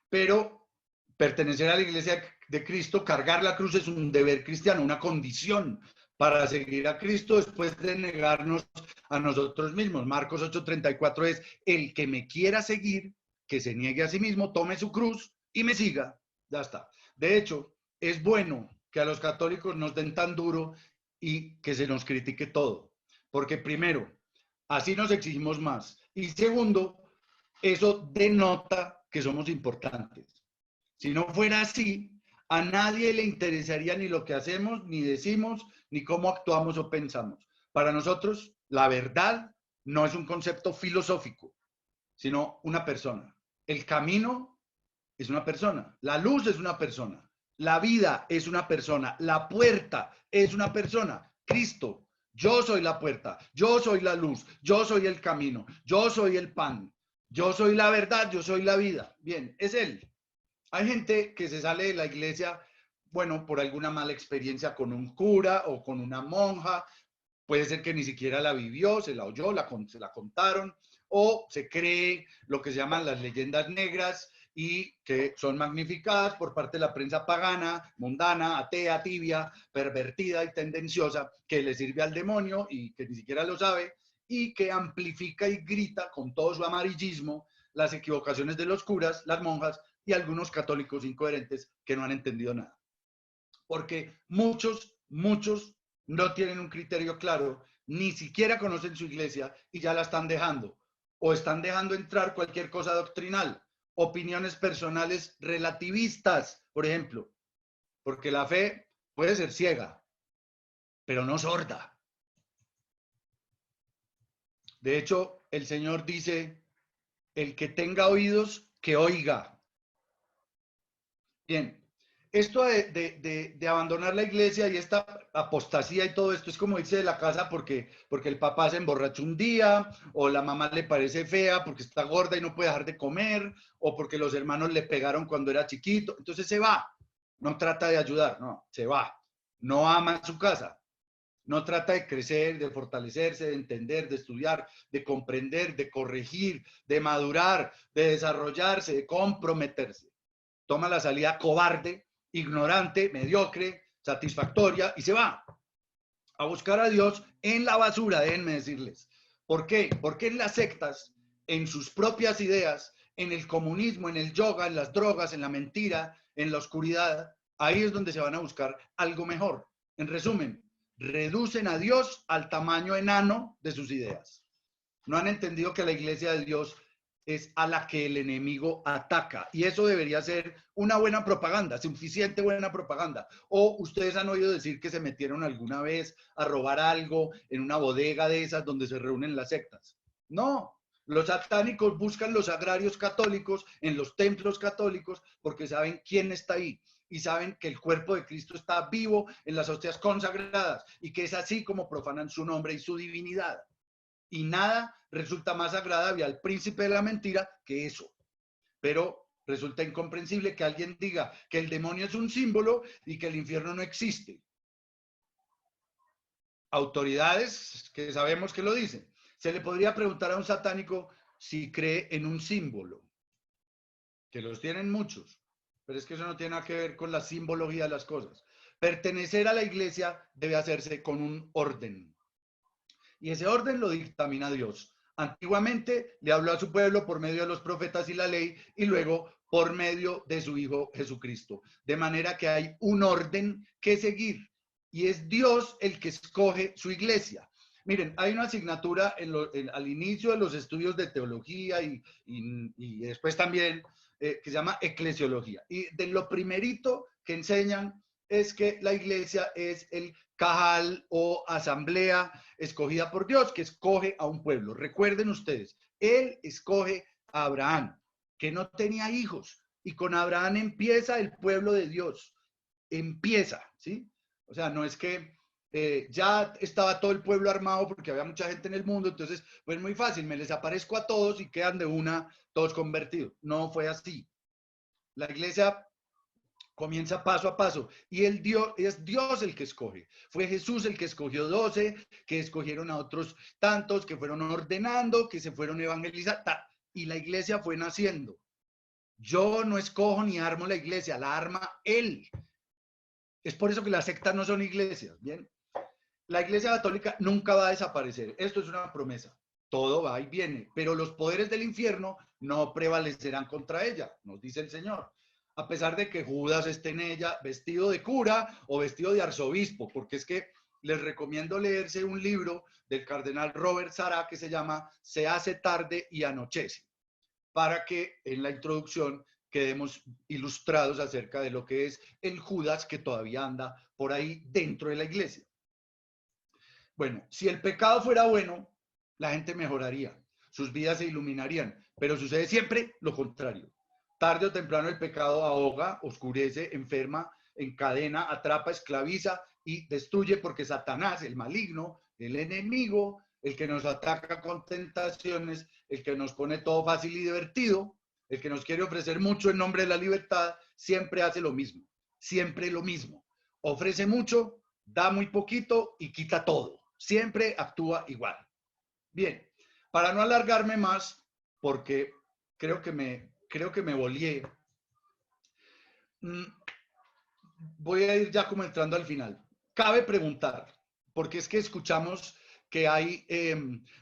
pero pertenecer a la iglesia de Cristo, cargar la cruz es un deber cristiano, una condición para seguir a Cristo después de negarnos a nosotros mismos. Marcos 8:34 es, el que me quiera seguir, que se niegue a sí mismo, tome su cruz y me siga. Ya está. De hecho, es bueno que a los católicos nos den tan duro y que se nos critique todo. Porque primero, así nos exigimos más. Y segundo, eso denota que somos importantes. Si no fuera así, a nadie le interesaría ni lo que hacemos, ni decimos, ni cómo actuamos o pensamos. Para nosotros, la verdad no es un concepto filosófico, sino una persona. El camino es una persona, la luz es una persona, la vida es una persona, la puerta es una persona, Cristo. Yo soy la puerta, yo soy la luz, yo soy el camino, yo soy el pan, yo soy la verdad, yo soy la vida. Bien, es Él. Hay gente que se sale de la iglesia, bueno, por alguna mala experiencia con un cura o con una monja, puede ser que ni siquiera la vivió, se la oyó, se la contaron, o se cree lo que se llaman las leyendas negras y que son magnificadas por parte de la prensa pagana, mundana, atea, tibia, pervertida y tendenciosa, que le sirve al demonio y que ni siquiera lo sabe, y que amplifica y grita con todo su amarillismo las equivocaciones de los curas, las monjas y algunos católicos incoherentes que no han entendido nada. Porque muchos no tienen un criterio claro, ni siquiera conocen su iglesia y ya la están dejando. O están dejando entrar cualquier cosa doctrinal, opiniones personales relativistas, por ejemplo, porque la fe puede ser ciega, pero no sorda. De hecho, el Señor dice, el que tenga oídos, que oiga. Bien, esto de abandonar la iglesia y esta apostasía y todo esto es como irse de la casa porque el papá se emborrachó un día, o la mamá le parece fea porque está gorda y no puede dejar de comer, o porque los hermanos le pegaron cuando era chiquito. Entonces se va, no trata de ayudar, no, se va. No ama su casa, no trata de crecer, de fortalecerse, de entender, de estudiar, de comprender, de corregir, de madurar, de desarrollarse, de comprometerse. Toma la salida cobarde, ignorante, mediocre, satisfactoria y se va a buscar a Dios en la basura, déjenme decirles. ¿Por qué? Porque en las sectas, en sus propias ideas, en el comunismo, en el yoga, en las drogas, en la mentira, en la oscuridad, ahí es donde se van a buscar algo mejor. En resumen, reducen a Dios al tamaño enano de sus ideas. No han entendido que la iglesia de Dios es a la que el enemigo ataca. Y eso debería ser una buena propaganda, suficiente buena propaganda. O ustedes han oído decir que se metieron alguna vez a robar algo en una bodega de esas donde se reúnen las sectas. No, los satánicos buscan los agrarios católicos en los templos católicos porque saben quién está ahí y saben que el cuerpo de Cristo está vivo en las hostias consagradas y que es así como profanan su nombre y su divinidad. Y nada resulta más agradable al príncipe de la mentira que eso. Pero resulta incomprensible que alguien diga que el demonio es un símbolo y que el infierno no existe. Autoridades que sabemos que lo dicen. Se le podría preguntar a un satánico si cree en un símbolo, que los tienen muchos, pero es que eso no tiene nada que ver con la simbología de las cosas. Pertenecer a la iglesia debe hacerse con un orden. Y ese orden lo dictamina Dios. Antiguamente le habló a su pueblo por medio de los profetas y la ley, y luego por medio de su Hijo Jesucristo. De manera que hay un orden que seguir, y es Dios el que escoge su iglesia. Miren, hay una asignatura al inicio de los estudios de teología y después también que se llama eclesiología. Y de lo primerito que enseñan es que la iglesia es el cajal o asamblea escogida por Dios, que escoge a un pueblo. Recuerden ustedes, Él escoge a Abraham, que no tenía hijos, y con Abraham empieza el pueblo de Dios. Empieza, ¿sí? O sea, no es que ya estaba todo el pueblo armado porque había mucha gente en el mundo, entonces, pues muy fácil, me les aparezco a todos y quedan de una todos convertidos. No fue así. La iglesia comienza paso a paso y es Dios el que escoge. Fue Jesús el que escogió 12, que escogieron a otros tantos, que fueron ordenando, que se fueron evangelizando, y la iglesia fue naciendo. Yo no escojo ni armo la iglesia, la arma Él. Es por eso que las sectas no son iglesias, ¿bien? La iglesia católica nunca va a desaparecer. Esto es una promesa. Todo va y viene, pero los poderes del infierno no prevalecerán contra ella, nos dice el Señor. A pesar de que Judas esté en ella vestido de cura o vestido de arzobispo, porque es que les recomiendo leerse un libro del cardenal Robert Sará que se llama Se hace tarde y anochece, para que en la introducción quedemos ilustrados acerca de lo que es el Judas que todavía anda por ahí dentro de la iglesia. Bueno, si el pecado fuera bueno, la gente mejoraría, sus vidas se iluminarían, pero sucede siempre lo contrario. Tarde o temprano el pecado ahoga, oscurece, enferma, encadena, atrapa, esclaviza y destruye, porque Satanás, el maligno, el enemigo, el que nos ataca con tentaciones, el que nos pone todo fácil y divertido, el que nos quiere ofrecer mucho en nombre de la libertad, siempre hace lo mismo, siempre lo mismo. Ofrece mucho, da muy poquito y quita todo. Siempre actúa igual. Bien, para no alargarme más, porque creo que me volé, voy a ir ya como entrando al final. Cabe preguntar, porque es que escuchamos que hay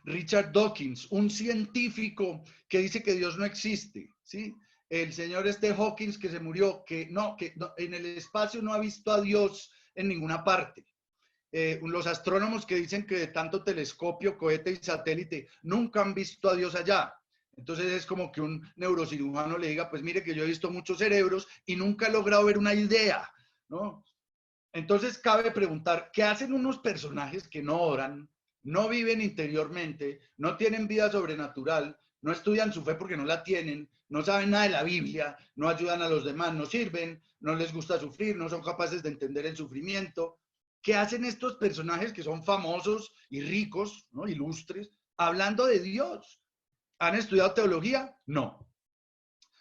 Richard Dawkins, un científico que dice que Dios no existe, ¿sí? El señor Hawkins que se murió, que no, en el espacio no ha visto a Dios en ninguna parte. Los astrónomos que dicen que de tanto telescopio, cohete y satélite nunca han visto a Dios allá. Entonces es como que un neurocirujano le diga, pues mire que yo he visto muchos cerebros y nunca he logrado ver una idea, ¿no? Entonces cabe preguntar, ¿qué hacen unos personajes que no oran, no viven interiormente, no tienen vida sobrenatural, no estudian su fe porque no la tienen, no saben nada de la Biblia, no ayudan a los demás, no sirven, no les gusta sufrir, no son capaces de entender el sufrimiento? ¿Qué hacen estos personajes que son famosos y ricos, ¿no? Ilustres, hablando de Dios? ¿Han estudiado teología? No.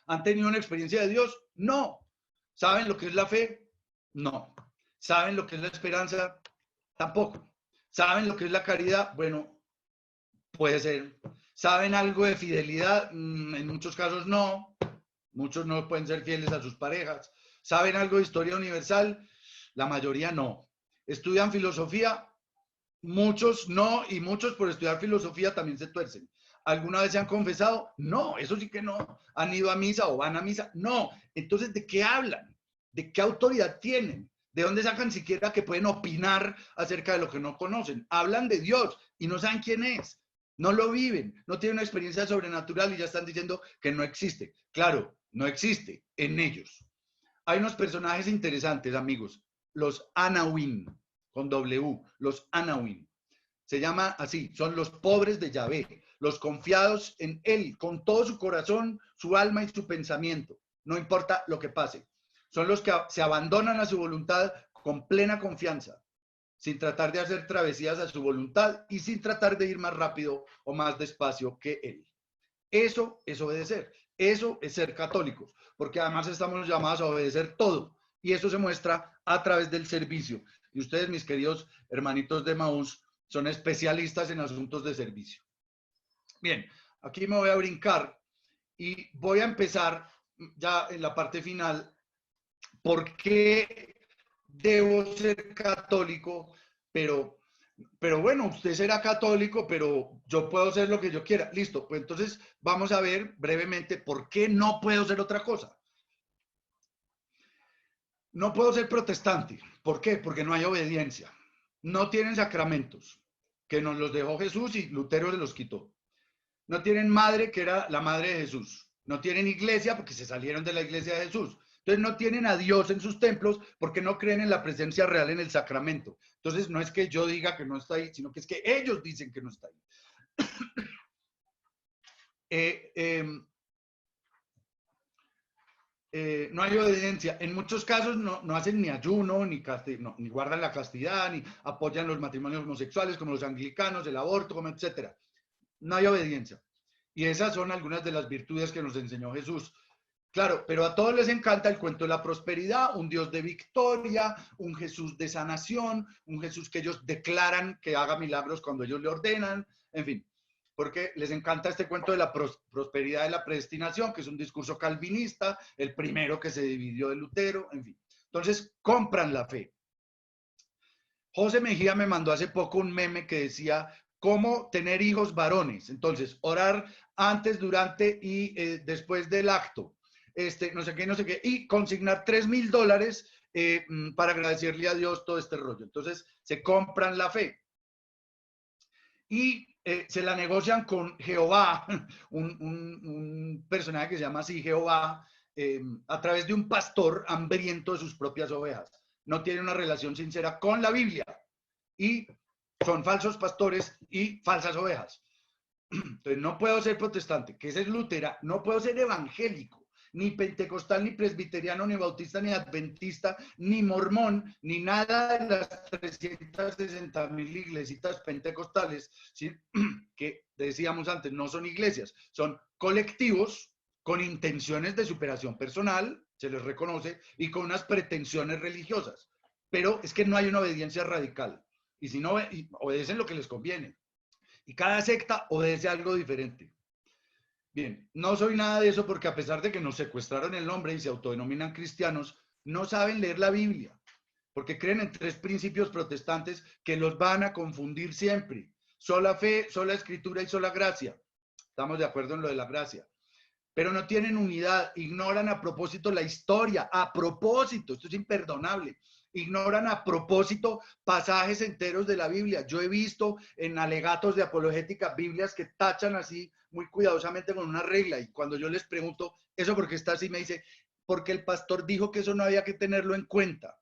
¿Han tenido una experiencia de Dios? No. ¿Saben lo que es la fe? No. ¿Saben lo que es la esperanza? Tampoco. ¿Saben lo que es la caridad? Bueno, puede ser. ¿Saben algo de fidelidad? En muchos casos no. Muchos no pueden ser fieles a sus parejas. ¿Saben algo de historia universal? La mayoría no. ¿Estudian filosofía? Muchos no, y muchos por estudiar filosofía también se tuercen. ¿Alguna vez se han confesado? No, eso sí que no. ¿Han ido a misa o van a misa? No. Entonces, ¿de qué hablan? ¿De qué autoridad tienen? ¿De dónde sacan siquiera que pueden opinar acerca de lo que no conocen? Hablan de Dios y no saben quién es. No lo viven, no tienen una experiencia sobrenatural y ya están diciendo que no existe. Claro, no existe en ellos. Hay unos personajes interesantes, amigos. Los Anawim, con W, los Anawim. Se llama así, son los pobres de Yahvé, los confiados en Él, con todo su corazón, su alma y su pensamiento, no importa lo que pase. Son los que se abandonan a su voluntad con plena confianza, sin tratar de hacer travesías a su voluntad y sin tratar de ir más rápido o más despacio que Él. Eso es obedecer, eso es ser católicos, porque además estamos llamados a obedecer todo, y eso se muestra a través del servicio. Y ustedes, mis queridos hermanitos de Maús, son especialistas en asuntos de servicio. Bien, aquí me voy a brincar y voy a empezar ya en la parte final. ¿Por qué debo ser católico? Pero bueno, usted será católico, pero yo puedo ser lo que yo quiera. Listo, pues entonces vamos a ver brevemente por qué no puedo ser otra cosa. No puedo ser protestante. ¿Por qué? Porque no hay obediencia. No tienen sacramentos, que nos los dejó Jesús y Lutero se los quitó. No tienen madre, que era la madre de Jesús. No tienen iglesia, porque se salieron de la iglesia de Jesús. Entonces no tienen a Dios en sus templos porque no creen en la presencia real en el sacramento. Entonces no es que yo diga que no está ahí, sino que es que ellos dicen que no está ahí. no hay obediencia. En muchos casos no hacen ni ayuno, ni guardan la castidad, ni apoyan los matrimonios homosexuales como los anglicanos, el aborto, como etcétera. No hay obediencia. Y esas son algunas de las virtudes que nos enseñó Jesús. Claro, pero a todos les encanta el cuento de la prosperidad, un Dios de victoria, un Jesús de sanación, un Jesús que ellos declaran que haga milagros cuando ellos le ordenan, en fin, porque les encanta este cuento de la prosperidad de la predestinación, que es un discurso calvinista, el primero que se dividió de Lutero, en fin. Entonces, compran la fe. José Mejía me mandó hace poco un meme que decía cómo tener hijos varones. Entonces, orar antes, durante y después del acto. No sé qué, y consignar $3,000 para agradecerle a Dios todo este rollo. Entonces, se compran la fe. Y se la negocian con Jehová, un personaje que se llama así Jehová, a través de un pastor hambriento de sus propias ovejas. No tiene una relación sincera con la Biblia. Y son falsos pastores y falsas ovejas. Entonces, no puedo ser protestante, que ese es luterano, no puedo ser evangélico, ni pentecostal, ni presbiteriano, ni bautista, ni adventista, ni mormón, ni nada de las 360,000 iglesitas pentecostales, ¿sí? Que decíamos antes, no son iglesias, son colectivos con intenciones de superación personal, se les reconoce, y con unas pretensiones religiosas. Pero es que no hay una obediencia radical. Y si no, obedecen lo que les conviene. Y cada secta obedece algo diferente. Bien, no soy nada de eso porque a pesar de que nos secuestraron el nombre y se autodenominan cristianos, no saben leer la Biblia, porque creen en 3 principios protestantes que los van a confundir siempre. Sola fe, sola escritura y sola gracia. Estamos de acuerdo en lo de la gracia. Pero no tienen unidad, ignoran a propósito la historia, a propósito, esto es imperdonable. Ignoran a propósito pasajes enteros de la Biblia. Yo he visto en alegatos de apologética Biblias que tachan así muy cuidadosamente con una regla, y cuando yo les pregunto, ¿eso por qué está así? Me dice, porque el pastor dijo que eso no había que tenerlo en cuenta.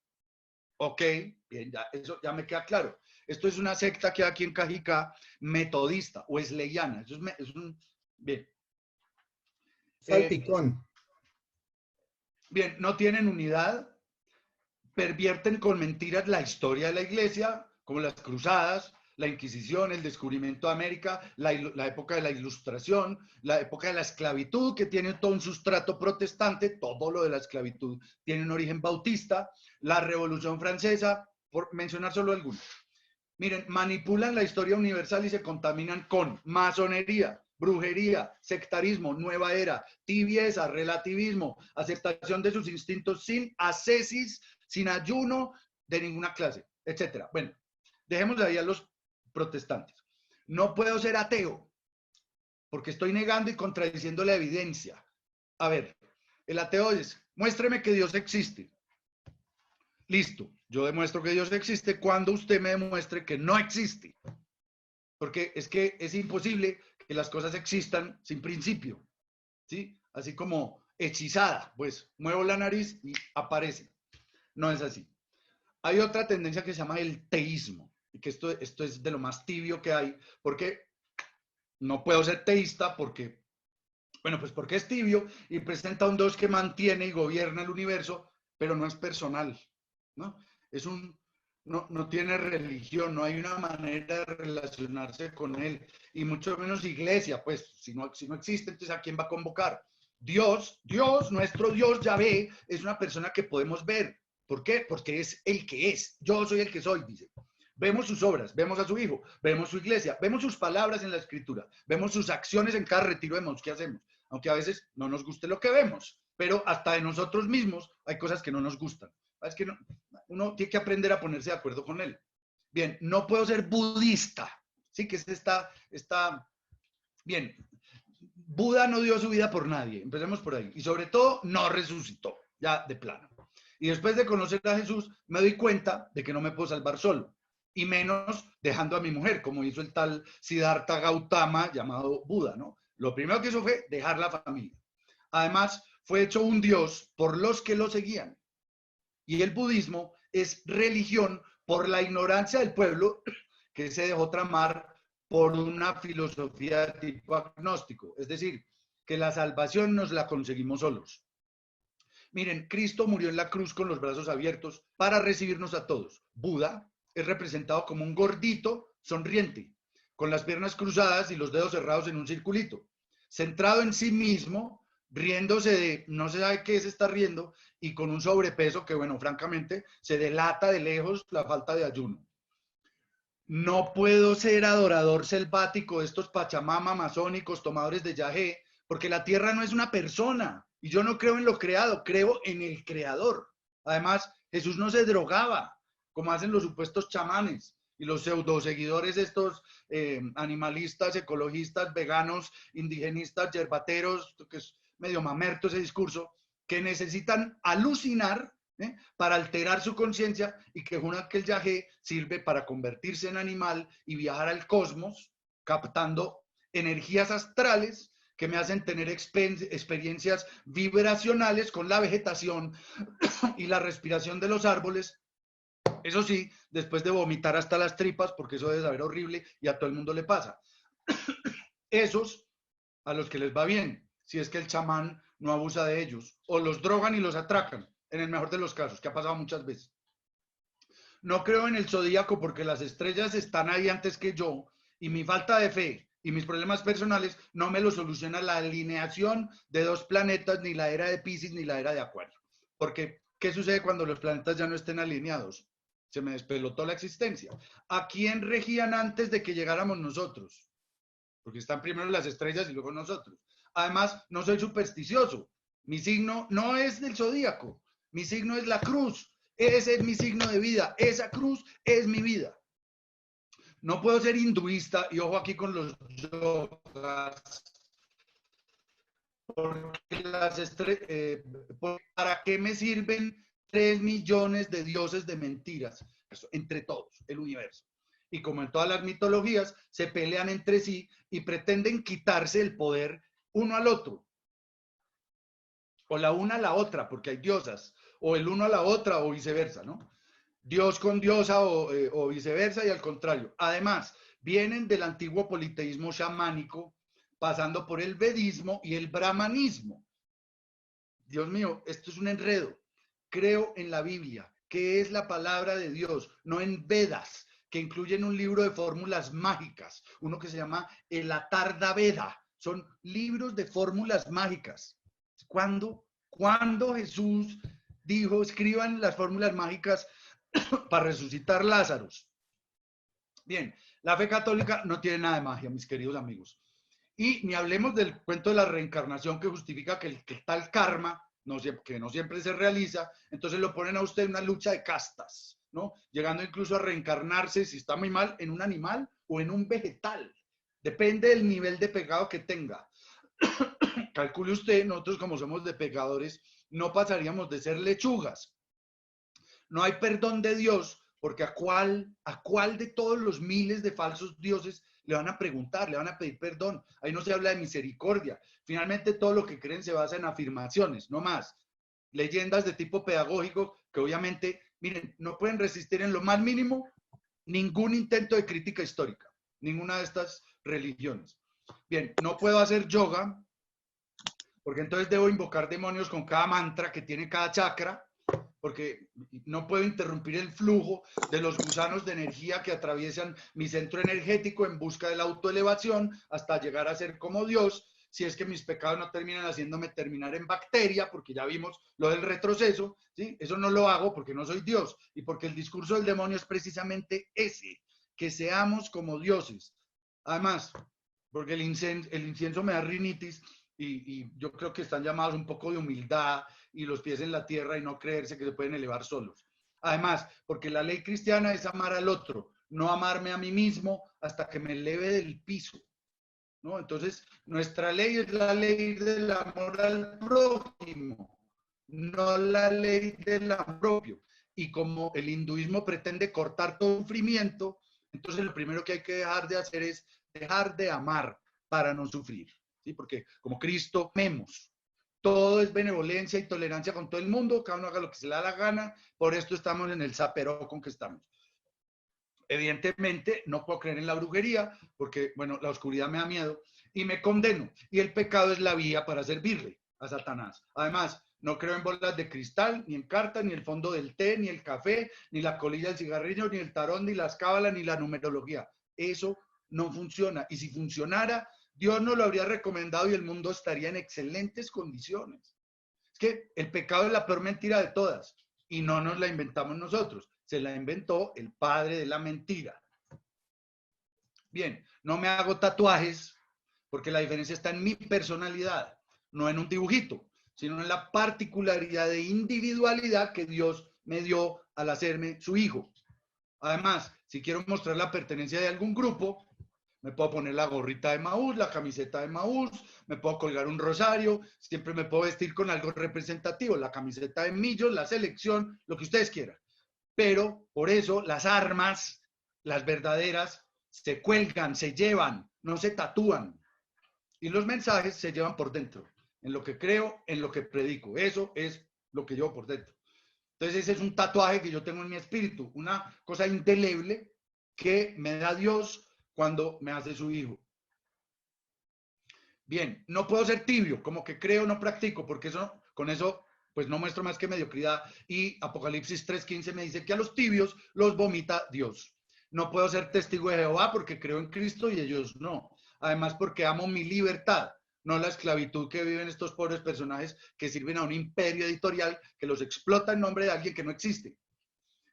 Ok, bien, ya, eso ya me queda claro. Esto es una secta que aquí en Cajicá, metodista, wesleyana. Eso es bien. Salpicón. Bien, no tienen unidad, pervierten con mentiras la historia de la iglesia, como las cruzadas, la Inquisición, el descubrimiento de América, la época de la Ilustración, la época de la esclavitud, que tiene todo un sustrato protestante, todo lo de la esclavitud tiene un origen bautista, la Revolución Francesa, por mencionar solo algunos. Miren, manipulan la historia universal y se contaminan con masonería, brujería, sectarismo, nueva era, tibieza, relativismo, aceptación de sus instintos sin ascesis, sin ayuno de ninguna clase, etcétera. Bueno, dejemos de ahí a los protestantes. No puedo ser ateo porque estoy negando y contradiciendo la evidencia. A ver, el ateo es, muéstreme que Dios existe. Listo, yo demuestro que Dios existe cuando usted me demuestre que no existe. Porque es que es imposible que las cosas existan sin principio, ¿sí? Así como hechizada, pues muevo la nariz y aparece. No es así. Hay otra tendencia que se llama el teísmo, y que esto es de lo más tibio que hay, porque no puedo ser teísta porque, bueno, pues porque es tibio y presenta un Dios que mantiene y gobierna el universo, pero no es personal, ¿no? No tiene religión, no hay una manera de relacionarse con él, y mucho menos iglesia, pues si no existe, entonces ¿a quién va a convocar? Dios, nuestro Dios Yahvé, es una persona que podemos ver. ¿Por qué? Porque es el que es. Yo soy el que soy, dice. Vemos sus obras, vemos a su hijo, vemos su iglesia, vemos sus palabras en la escritura, vemos sus acciones en cada retiro de monjes que hacemos, aunque a veces no nos guste lo que vemos, pero hasta de nosotros mismos hay cosas que no nos gustan. Es que uno tiene que aprender a ponerse de acuerdo con él. Bien, no puedo ser budista, sí, que bien, Buda no dio su vida por nadie, empecemos por ahí, y sobre todo no resucitó, ya de plano. Y después de conocer a Jesús, me doy cuenta de que no me puedo salvar solo, y menos dejando a mi mujer, como hizo el tal Siddhartha Gautama, llamado Buda, ¿no? Lo primero que hizo fue dejar la familia. Además, fue hecho un dios por los que lo seguían. Y el budismo es religión por la ignorancia del pueblo que se dejó tramar por una filosofía de tipo agnóstico. Es decir, que la salvación nos la conseguimos solos. Miren, Cristo murió en la cruz con los brazos abiertos para recibirnos a todos. Buda es representado como un gordito sonriente, con las piernas cruzadas y los dedos cerrados en un circulito, centrado en sí mismo, riéndose de no se sabe qué se está riendo y con un sobrepeso que, bueno, francamente, se delata de lejos la falta de ayuno. No puedo ser adorador selvático de estos pachamama masónicos, tomadores de yagé, porque la tierra no es una persona y yo no creo en lo creado, creo en el creador. Además, Jesús no se drogaba, como hacen los supuestos chamanes y los pseudo seguidores estos animalistas, ecologistas, veganos, indigenistas, yerbateros, que es medio mamerto ese discurso, que necesitan alucinar para alterar su conciencia y que una que el yagé sirve para convertirse en animal y viajar al cosmos, captando energías astrales que me hacen tener experiencias vibracionales con la vegetación y la respiración de los árboles. Eso sí, después de vomitar hasta las tripas, porque eso debe saber horrible y a todo el mundo le pasa. Esos a los que les va bien, si es que el chamán no abusa de ellos, o los drogan y los atracan, en el mejor de los casos, que ha pasado muchas veces. No creo en el zodíaco porque las estrellas están ahí antes que yo y mi falta de fe y mis problemas personales no me lo soluciona la alineación de dos planetas, ni la era de Piscis ni la era de Acuario. Porque, ¿qué sucede cuando los planetas ya no estén alineados? Se me despelotó la existencia. ¿A quién regían antes de que llegáramos nosotros? Porque están primero las estrellas y luego nosotros. Además, no soy supersticioso. Mi signo no es del zodíaco. Mi signo es la cruz. Ese es mi signo de vida. Esa cruz es mi vida. No puedo ser hinduista, y ojo aquí con los yogas, porque ¿para qué me sirven 3 millones de dioses de mentiras? Entre todos, el universo. Y como en todas las mitologías, se pelean entre sí y pretenden quitarse el poder uno al otro. O la una a la otra, porque hay diosas. O el uno a la otra, o viceversa, ¿no? Dios con diosa o viceversa y al contrario. Además, vienen del antiguo politeísmo chamánico, pasando por el vedismo y el brahmanismo. Dios mío, esto es un enredo. Creo en la Biblia, que es la palabra de Dios, no en Vedas, que incluyen un libro de fórmulas mágicas, uno que se llama el Atarda Veda. Son libros de fórmulas mágicas. ¿Cuándo Jesús dijo, escriban las fórmulas mágicas para resucitar Lázaros? Bien, la fe católica no tiene nada de magia, mis queridos amigos. Y ni hablemos del cuento de la reencarnación que justifica que tal karma, que no siempre se realiza, entonces lo ponen a usted en una lucha de castas, ¿no? Llegando incluso a reencarnarse, si está muy mal, en un animal o en un vegetal. Depende del nivel de pecado que tenga. Calcule usted, nosotros como somos de pecadores, no pasaríamos de ser lechugas. No hay perdón de Dios, porque ¿a cuál de todos los miles de falsos dioses le van a preguntar, le van a pedir perdón? Ahí no se habla de misericordia. Finalmente todo lo que creen se basa en afirmaciones, no más. Leyendas de tipo pedagógico que obviamente, miren, no pueden resistir en lo más mínimo ningún intento de crítica histórica, ninguna de estas religiones. Bien, no puedo hacer yoga, porque entonces debo invocar demonios con cada mantra que tiene cada chakra, porque no puedo interrumpir el flujo de los gusanos de energía que atraviesan mi centro energético en busca de la autoelevación hasta llegar a ser como Dios, si es que mis pecados no terminan haciéndome terminar en bacteria, porque ya vimos lo del retroceso, ¿sí? Eso no lo hago porque no soy Dios y porque el discurso del demonio es precisamente ese, que seamos como dioses. Además, porque el incienso me da rinitis y yo creo que están llamados un poco de humildad y los pies en la tierra y no creerse que se pueden elevar solos. Además, porque la ley cristiana es amar al otro, no amarme a mí mismo hasta que me eleve del piso, ¿no? Entonces, nuestra ley es la ley del amor al prójimo, no la ley del amor propio. Y como el hinduismo pretende cortar todo sufrimiento, entonces lo primero que hay que dejar de hacer es dejar de amar para no sufrir, ¿sí? Porque como Cristo, amemos. Todo es benevolencia y tolerancia con todo el mundo, cada uno haga lo que se le da la gana, por esto estamos en el zaperó con que estamos. Evidentemente, no puedo creer en la brujería, porque, bueno, la oscuridad me da miedo, y me condeno, y el pecado es la vía para servirle a Satanás. Además, No creo en bolas de cristal, ni en cartas, ni el fondo del té, ni el café, ni la colilla del cigarrillo, ni el tarot, ni las cábalas, ni la numerología. Eso no funciona. Y si funcionara, Dios nos lo habría recomendado y el mundo estaría en excelentes condiciones. Es que el pecado es la peor mentira de todas y no nos la inventamos nosotros. Se la inventó el padre de la mentira. Bien, no me hago tatuajes porque la diferencia está en mi personalidad, no en un dibujito, sino en la particularidad de individualidad que Dios me dio al hacerme su hijo. Además, si quiero mostrar la pertenencia de algún grupo, me puedo poner la gorrita de Maús, la camiseta de Maús, me puedo colgar un rosario, siempre me puedo vestir con algo representativo, la camiseta de Millos, la selección, lo que ustedes quieran. Pero por eso las armas, las verdaderas, se cuelgan, se llevan, no se tatúan. Y los mensajes se llevan por dentro, en lo que creo, en lo que predico. Eso es lo que llevo por dentro. Entonces ese es un tatuaje que yo tengo en mi espíritu, una cosa indeleble que me da Dios cuando me hace su hijo. Bien, no puedo ser tibio, como que creo, no practico, porque eso, con eso pues no muestro más que mediocridad. Y Apocalipsis 3:15 me dice que a los tibios los vomita Dios. No puedo ser testigo de Jehová porque creo en Cristo y ellos no. Además, porque amo mi libertad, no la esclavitud que viven estos pobres personajes que sirven a un imperio editorial que los explota en nombre de alguien que no existe.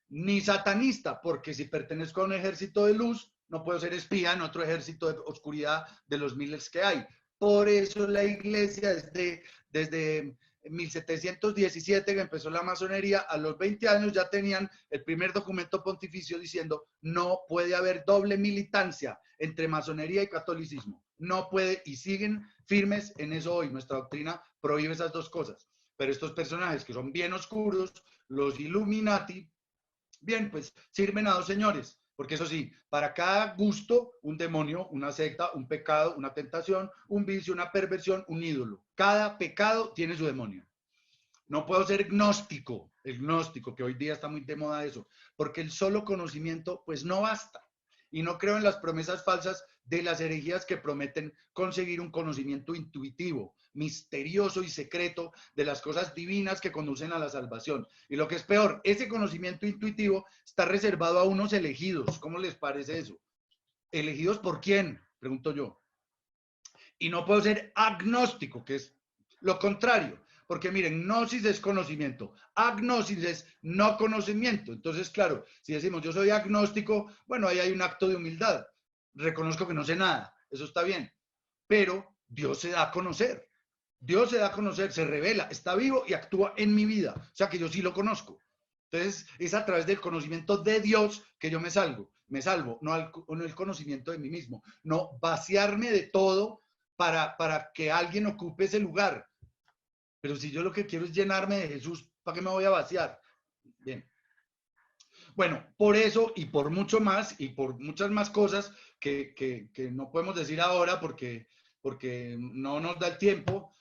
Ni satanista, porque si pertenezco a un ejército de luz, no puedo ser espía en otro ejército de oscuridad de los miles que hay. Por eso la iglesia desde 1717 que empezó la masonería, a los 20 años ya tenían el primer documento pontificio diciendo no puede haber doble militancia entre masonería y catolicismo. No puede, y siguen firmes en eso hoy. Nuestra doctrina prohíbe esas dos cosas. Pero estos personajes que son bien oscuros, los Illuminati, bien, pues sirven a dos señores. Porque eso sí, para cada gusto, un demonio, una secta, un pecado, una tentación, un vicio, una perversión, un ídolo. Cada pecado tiene su demonio. No puedo ser gnóstico, el gnóstico, que hoy día está muy de moda eso, porque el solo conocimiento pues no basta. Y no creo en las promesas falsas de las herejías que prometen conseguir un conocimiento intuitivo, misterioso y secreto de las cosas divinas que conducen a la salvación. Y lo que es peor, ese conocimiento intuitivo está reservado a unos elegidos. ¿Cómo les parece eso? ¿Elegidos por quién? Pregunto yo. Y no puedo ser agnóstico, que es lo contrario. Porque miren, gnosis es conocimiento, agnosis es no conocimiento. Entonces, claro, si decimos yo soy agnóstico, bueno, ahí hay un acto de humildad. Reconozco que no sé nada, eso está bien. Pero Dios se da a conocer. Dios se da a conocer, se revela, está vivo y actúa en mi vida. O sea que yo sí lo conozco. Entonces, es a través del conocimiento de Dios que yo me salvo, no el conocimiento de mí mismo. No vaciarme de todo para que alguien ocupe ese lugar. Pero si yo lo que quiero es llenarme de Jesús, ¿para qué me voy a vaciar? Bien. Bueno, por eso y por mucho más y por muchas más cosas que no podemos decir ahora porque no nos da el tiempo,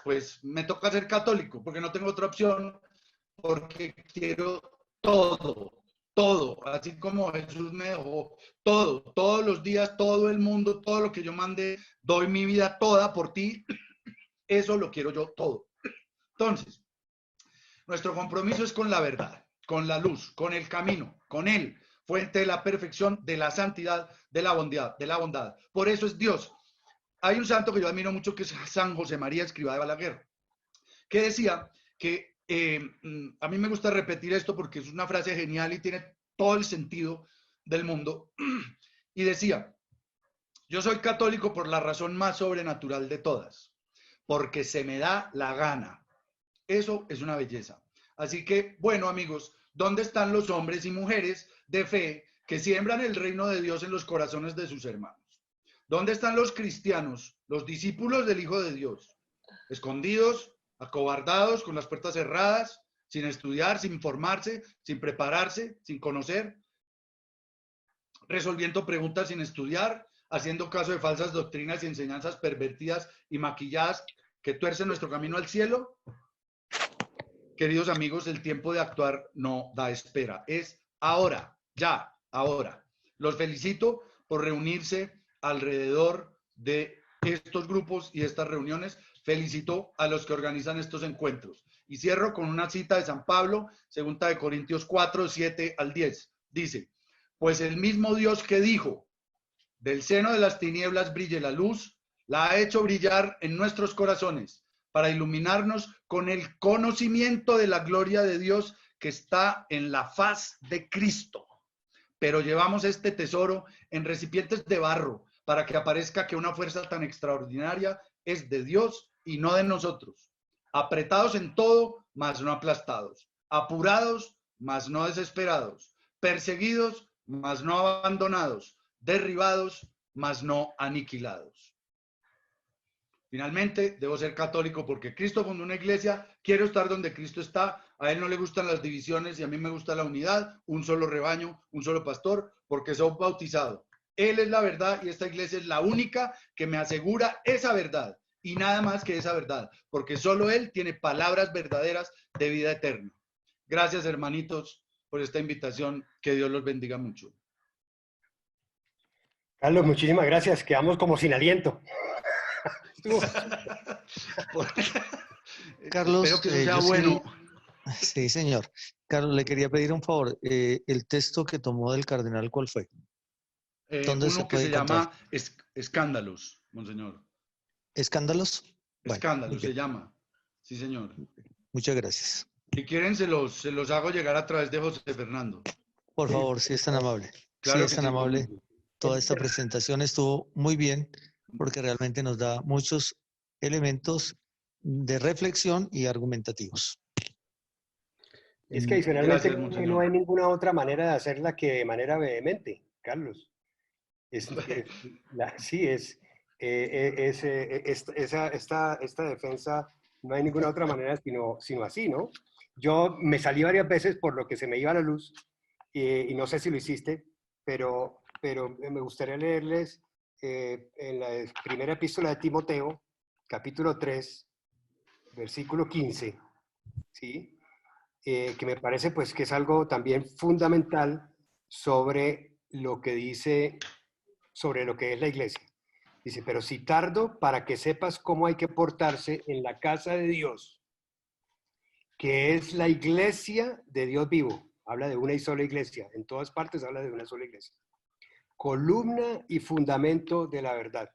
pues me toca ser católico porque no tengo otra opción, porque quiero todo, así como Jesús me dejó todo, todos los días, todo el mundo, todo lo que yo mande, doy mi vida toda por ti. Eso lo quiero yo todo. Entonces, nuestro compromiso es con la verdad, con la luz, con el camino, con Él, fuente de la perfección, de la santidad, de la bondad. Por eso es Dios. Hay un santo que yo admiro mucho que es San José María Escrivá de Balaguer, que decía que, a mí me gusta repetir esto porque es una frase genial y tiene todo el sentido del mundo, y decía, yo soy católico por la razón más sobrenatural de todas, porque se me da la gana. Eso es una belleza. Así que, bueno, amigos, ¿dónde están los hombres y mujeres de fe que siembran el reino de Dios en los corazones de sus hermanos? ¿Dónde están los cristianos, los discípulos del Hijo de Dios? Escondidos, acobardados, con las puertas cerradas, sin estudiar, sin formarse, sin prepararse, sin conocer, resolviendo preguntas sin estudiar, haciendo caso de falsas doctrinas y enseñanzas pervertidas y maquilladas que tuercen nuestro camino al cielo. Queridos amigos, el tiempo de actuar no da espera. Es ahora, ya, ahora. Los felicito por reunirse alrededor de estos grupos y estas reuniones. felicitó a los que organizan estos encuentros. Y cierro con una cita de San Pablo, 2 de Corintios 4, 7 al 10. Dice, pues el mismo Dios que dijo, del seno de las tinieblas brille la luz, la ha hecho brillar en nuestros corazones para iluminarnos con el conocimiento de la gloria de Dios que está en la faz de Cristo. Pero llevamos este tesoro en recipientes de barro para que aparezca que una fuerza tan extraordinaria es de Dios y no de nosotros. Apretados en todo, mas no aplastados. Apurados, mas no desesperados. Perseguidos, mas no abandonados. Derribados, mas no aniquilados. Finalmente, debo ser católico porque Cristo fundó una iglesia, quiero estar donde Cristo está, a él no le gustan las divisiones y a mí me gusta la unidad, un solo rebaño, un solo pastor, porque soy bautizado. Él es la verdad y esta iglesia es la única que me asegura esa verdad y nada más que esa verdad, porque solo Él tiene palabras verdaderas de vida eterna. Gracias, hermanitos, por esta invitación, que Dios los bendiga mucho. Carlos, muchísimas gracias, quedamos como sin aliento. Carlos, espero que eso sea yo bueno. Sí, señor. Carlos, le quería pedir un favor. El texto que tomó del cardenal, ¿cuál fue? ¿Dónde Uno que se llama Escándalos, monseñor. ¿Escándalos? Bueno, Escándalos okay. se llama. Sí, señor. Muchas gracias. Si quieren, se los hago llegar a través de José Fernando. Por favor, si es tan amable. Claro Si es que tan sí. amable. Toda esta presentación estuvo muy bien porque realmente nos da muchos elementos de reflexión y argumentativos. Es que adicionalmente Gracias, monseñor. no hay ninguna otra manera de hacerla que de manera vehemente, Carlos. Esta defensa no hay ninguna otra manera sino así, ¿no? Yo me salí varias veces por lo que se me iba la luz y no sé si lo hiciste, pero me gustaría leerles en la primera epístola de Timoteo, capítulo 3, versículo 15, ¿sí? Que me parece pues que es algo también fundamental sobre lo que dice, sobre lo que es la iglesia. Dice, pero si tardo para que sepas cómo hay que portarse en la casa de Dios, que es la iglesia de Dios vivo. Habla de una y sola iglesia. En todas partes habla de una sola iglesia. Columna y fundamento de la verdad.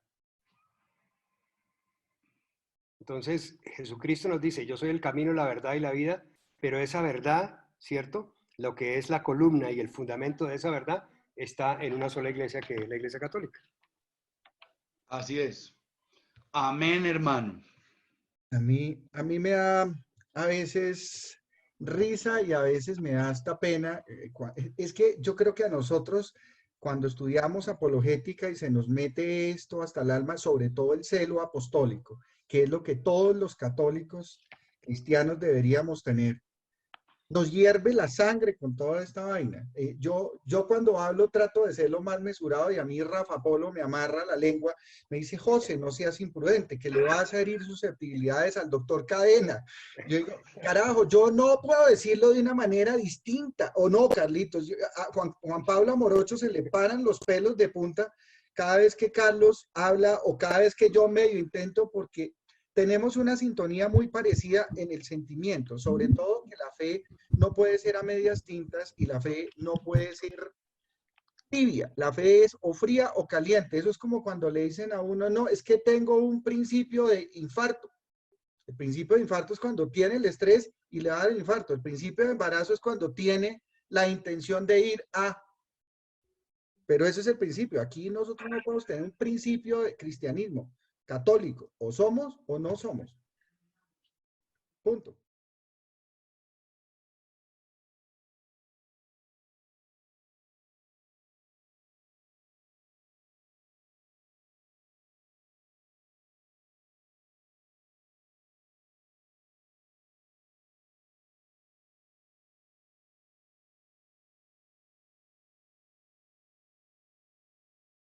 Entonces, Jesucristo nos dice, yo soy el camino, la verdad y la vida, pero esa verdad, ¿cierto? Lo que es la columna y el fundamento de esa verdad está en una sola iglesia, que es la Iglesia Católica. Así es. Amén, hermano. A mí me da a veces risa y a veces me da hasta pena. Es que yo creo que a nosotros, cuando estudiamos apologética y se nos mete esto hasta el alma, sobre todo el celo apostólico, que es lo que todos los católicos cristianos deberíamos tener, nos hierve la sangre con toda esta vaina. Yo cuando hablo trato de ser lo más mesurado y a mí Rafa Polo me amarra la lengua, me dice, José, no seas imprudente, que le vas a herir susceptibilidades al doctor Cadena. Yo digo, carajo, yo no puedo decirlo de una manera distinta, o no, Carlitos. A Juan Pablo Morocho se le paran los pelos de punta cada vez que Carlos habla o cada vez que yo medio intento, porque tenemos una sintonía muy parecida en el sentimiento, sobre todo que la fe no puede ser a medias tintas y la fe no puede ser tibia. La fe es o fría o caliente. Eso es como cuando le dicen a uno, no, es que tengo un principio de infarto. El principio de infarto es cuando tiene el estrés y le va a dar el infarto. El principio de embarazo es cuando tiene la intención de ir a... Pero ese es el principio. Aquí nosotros no podemos tener un principio de cristianismo católico. O somos o no somos. Punto.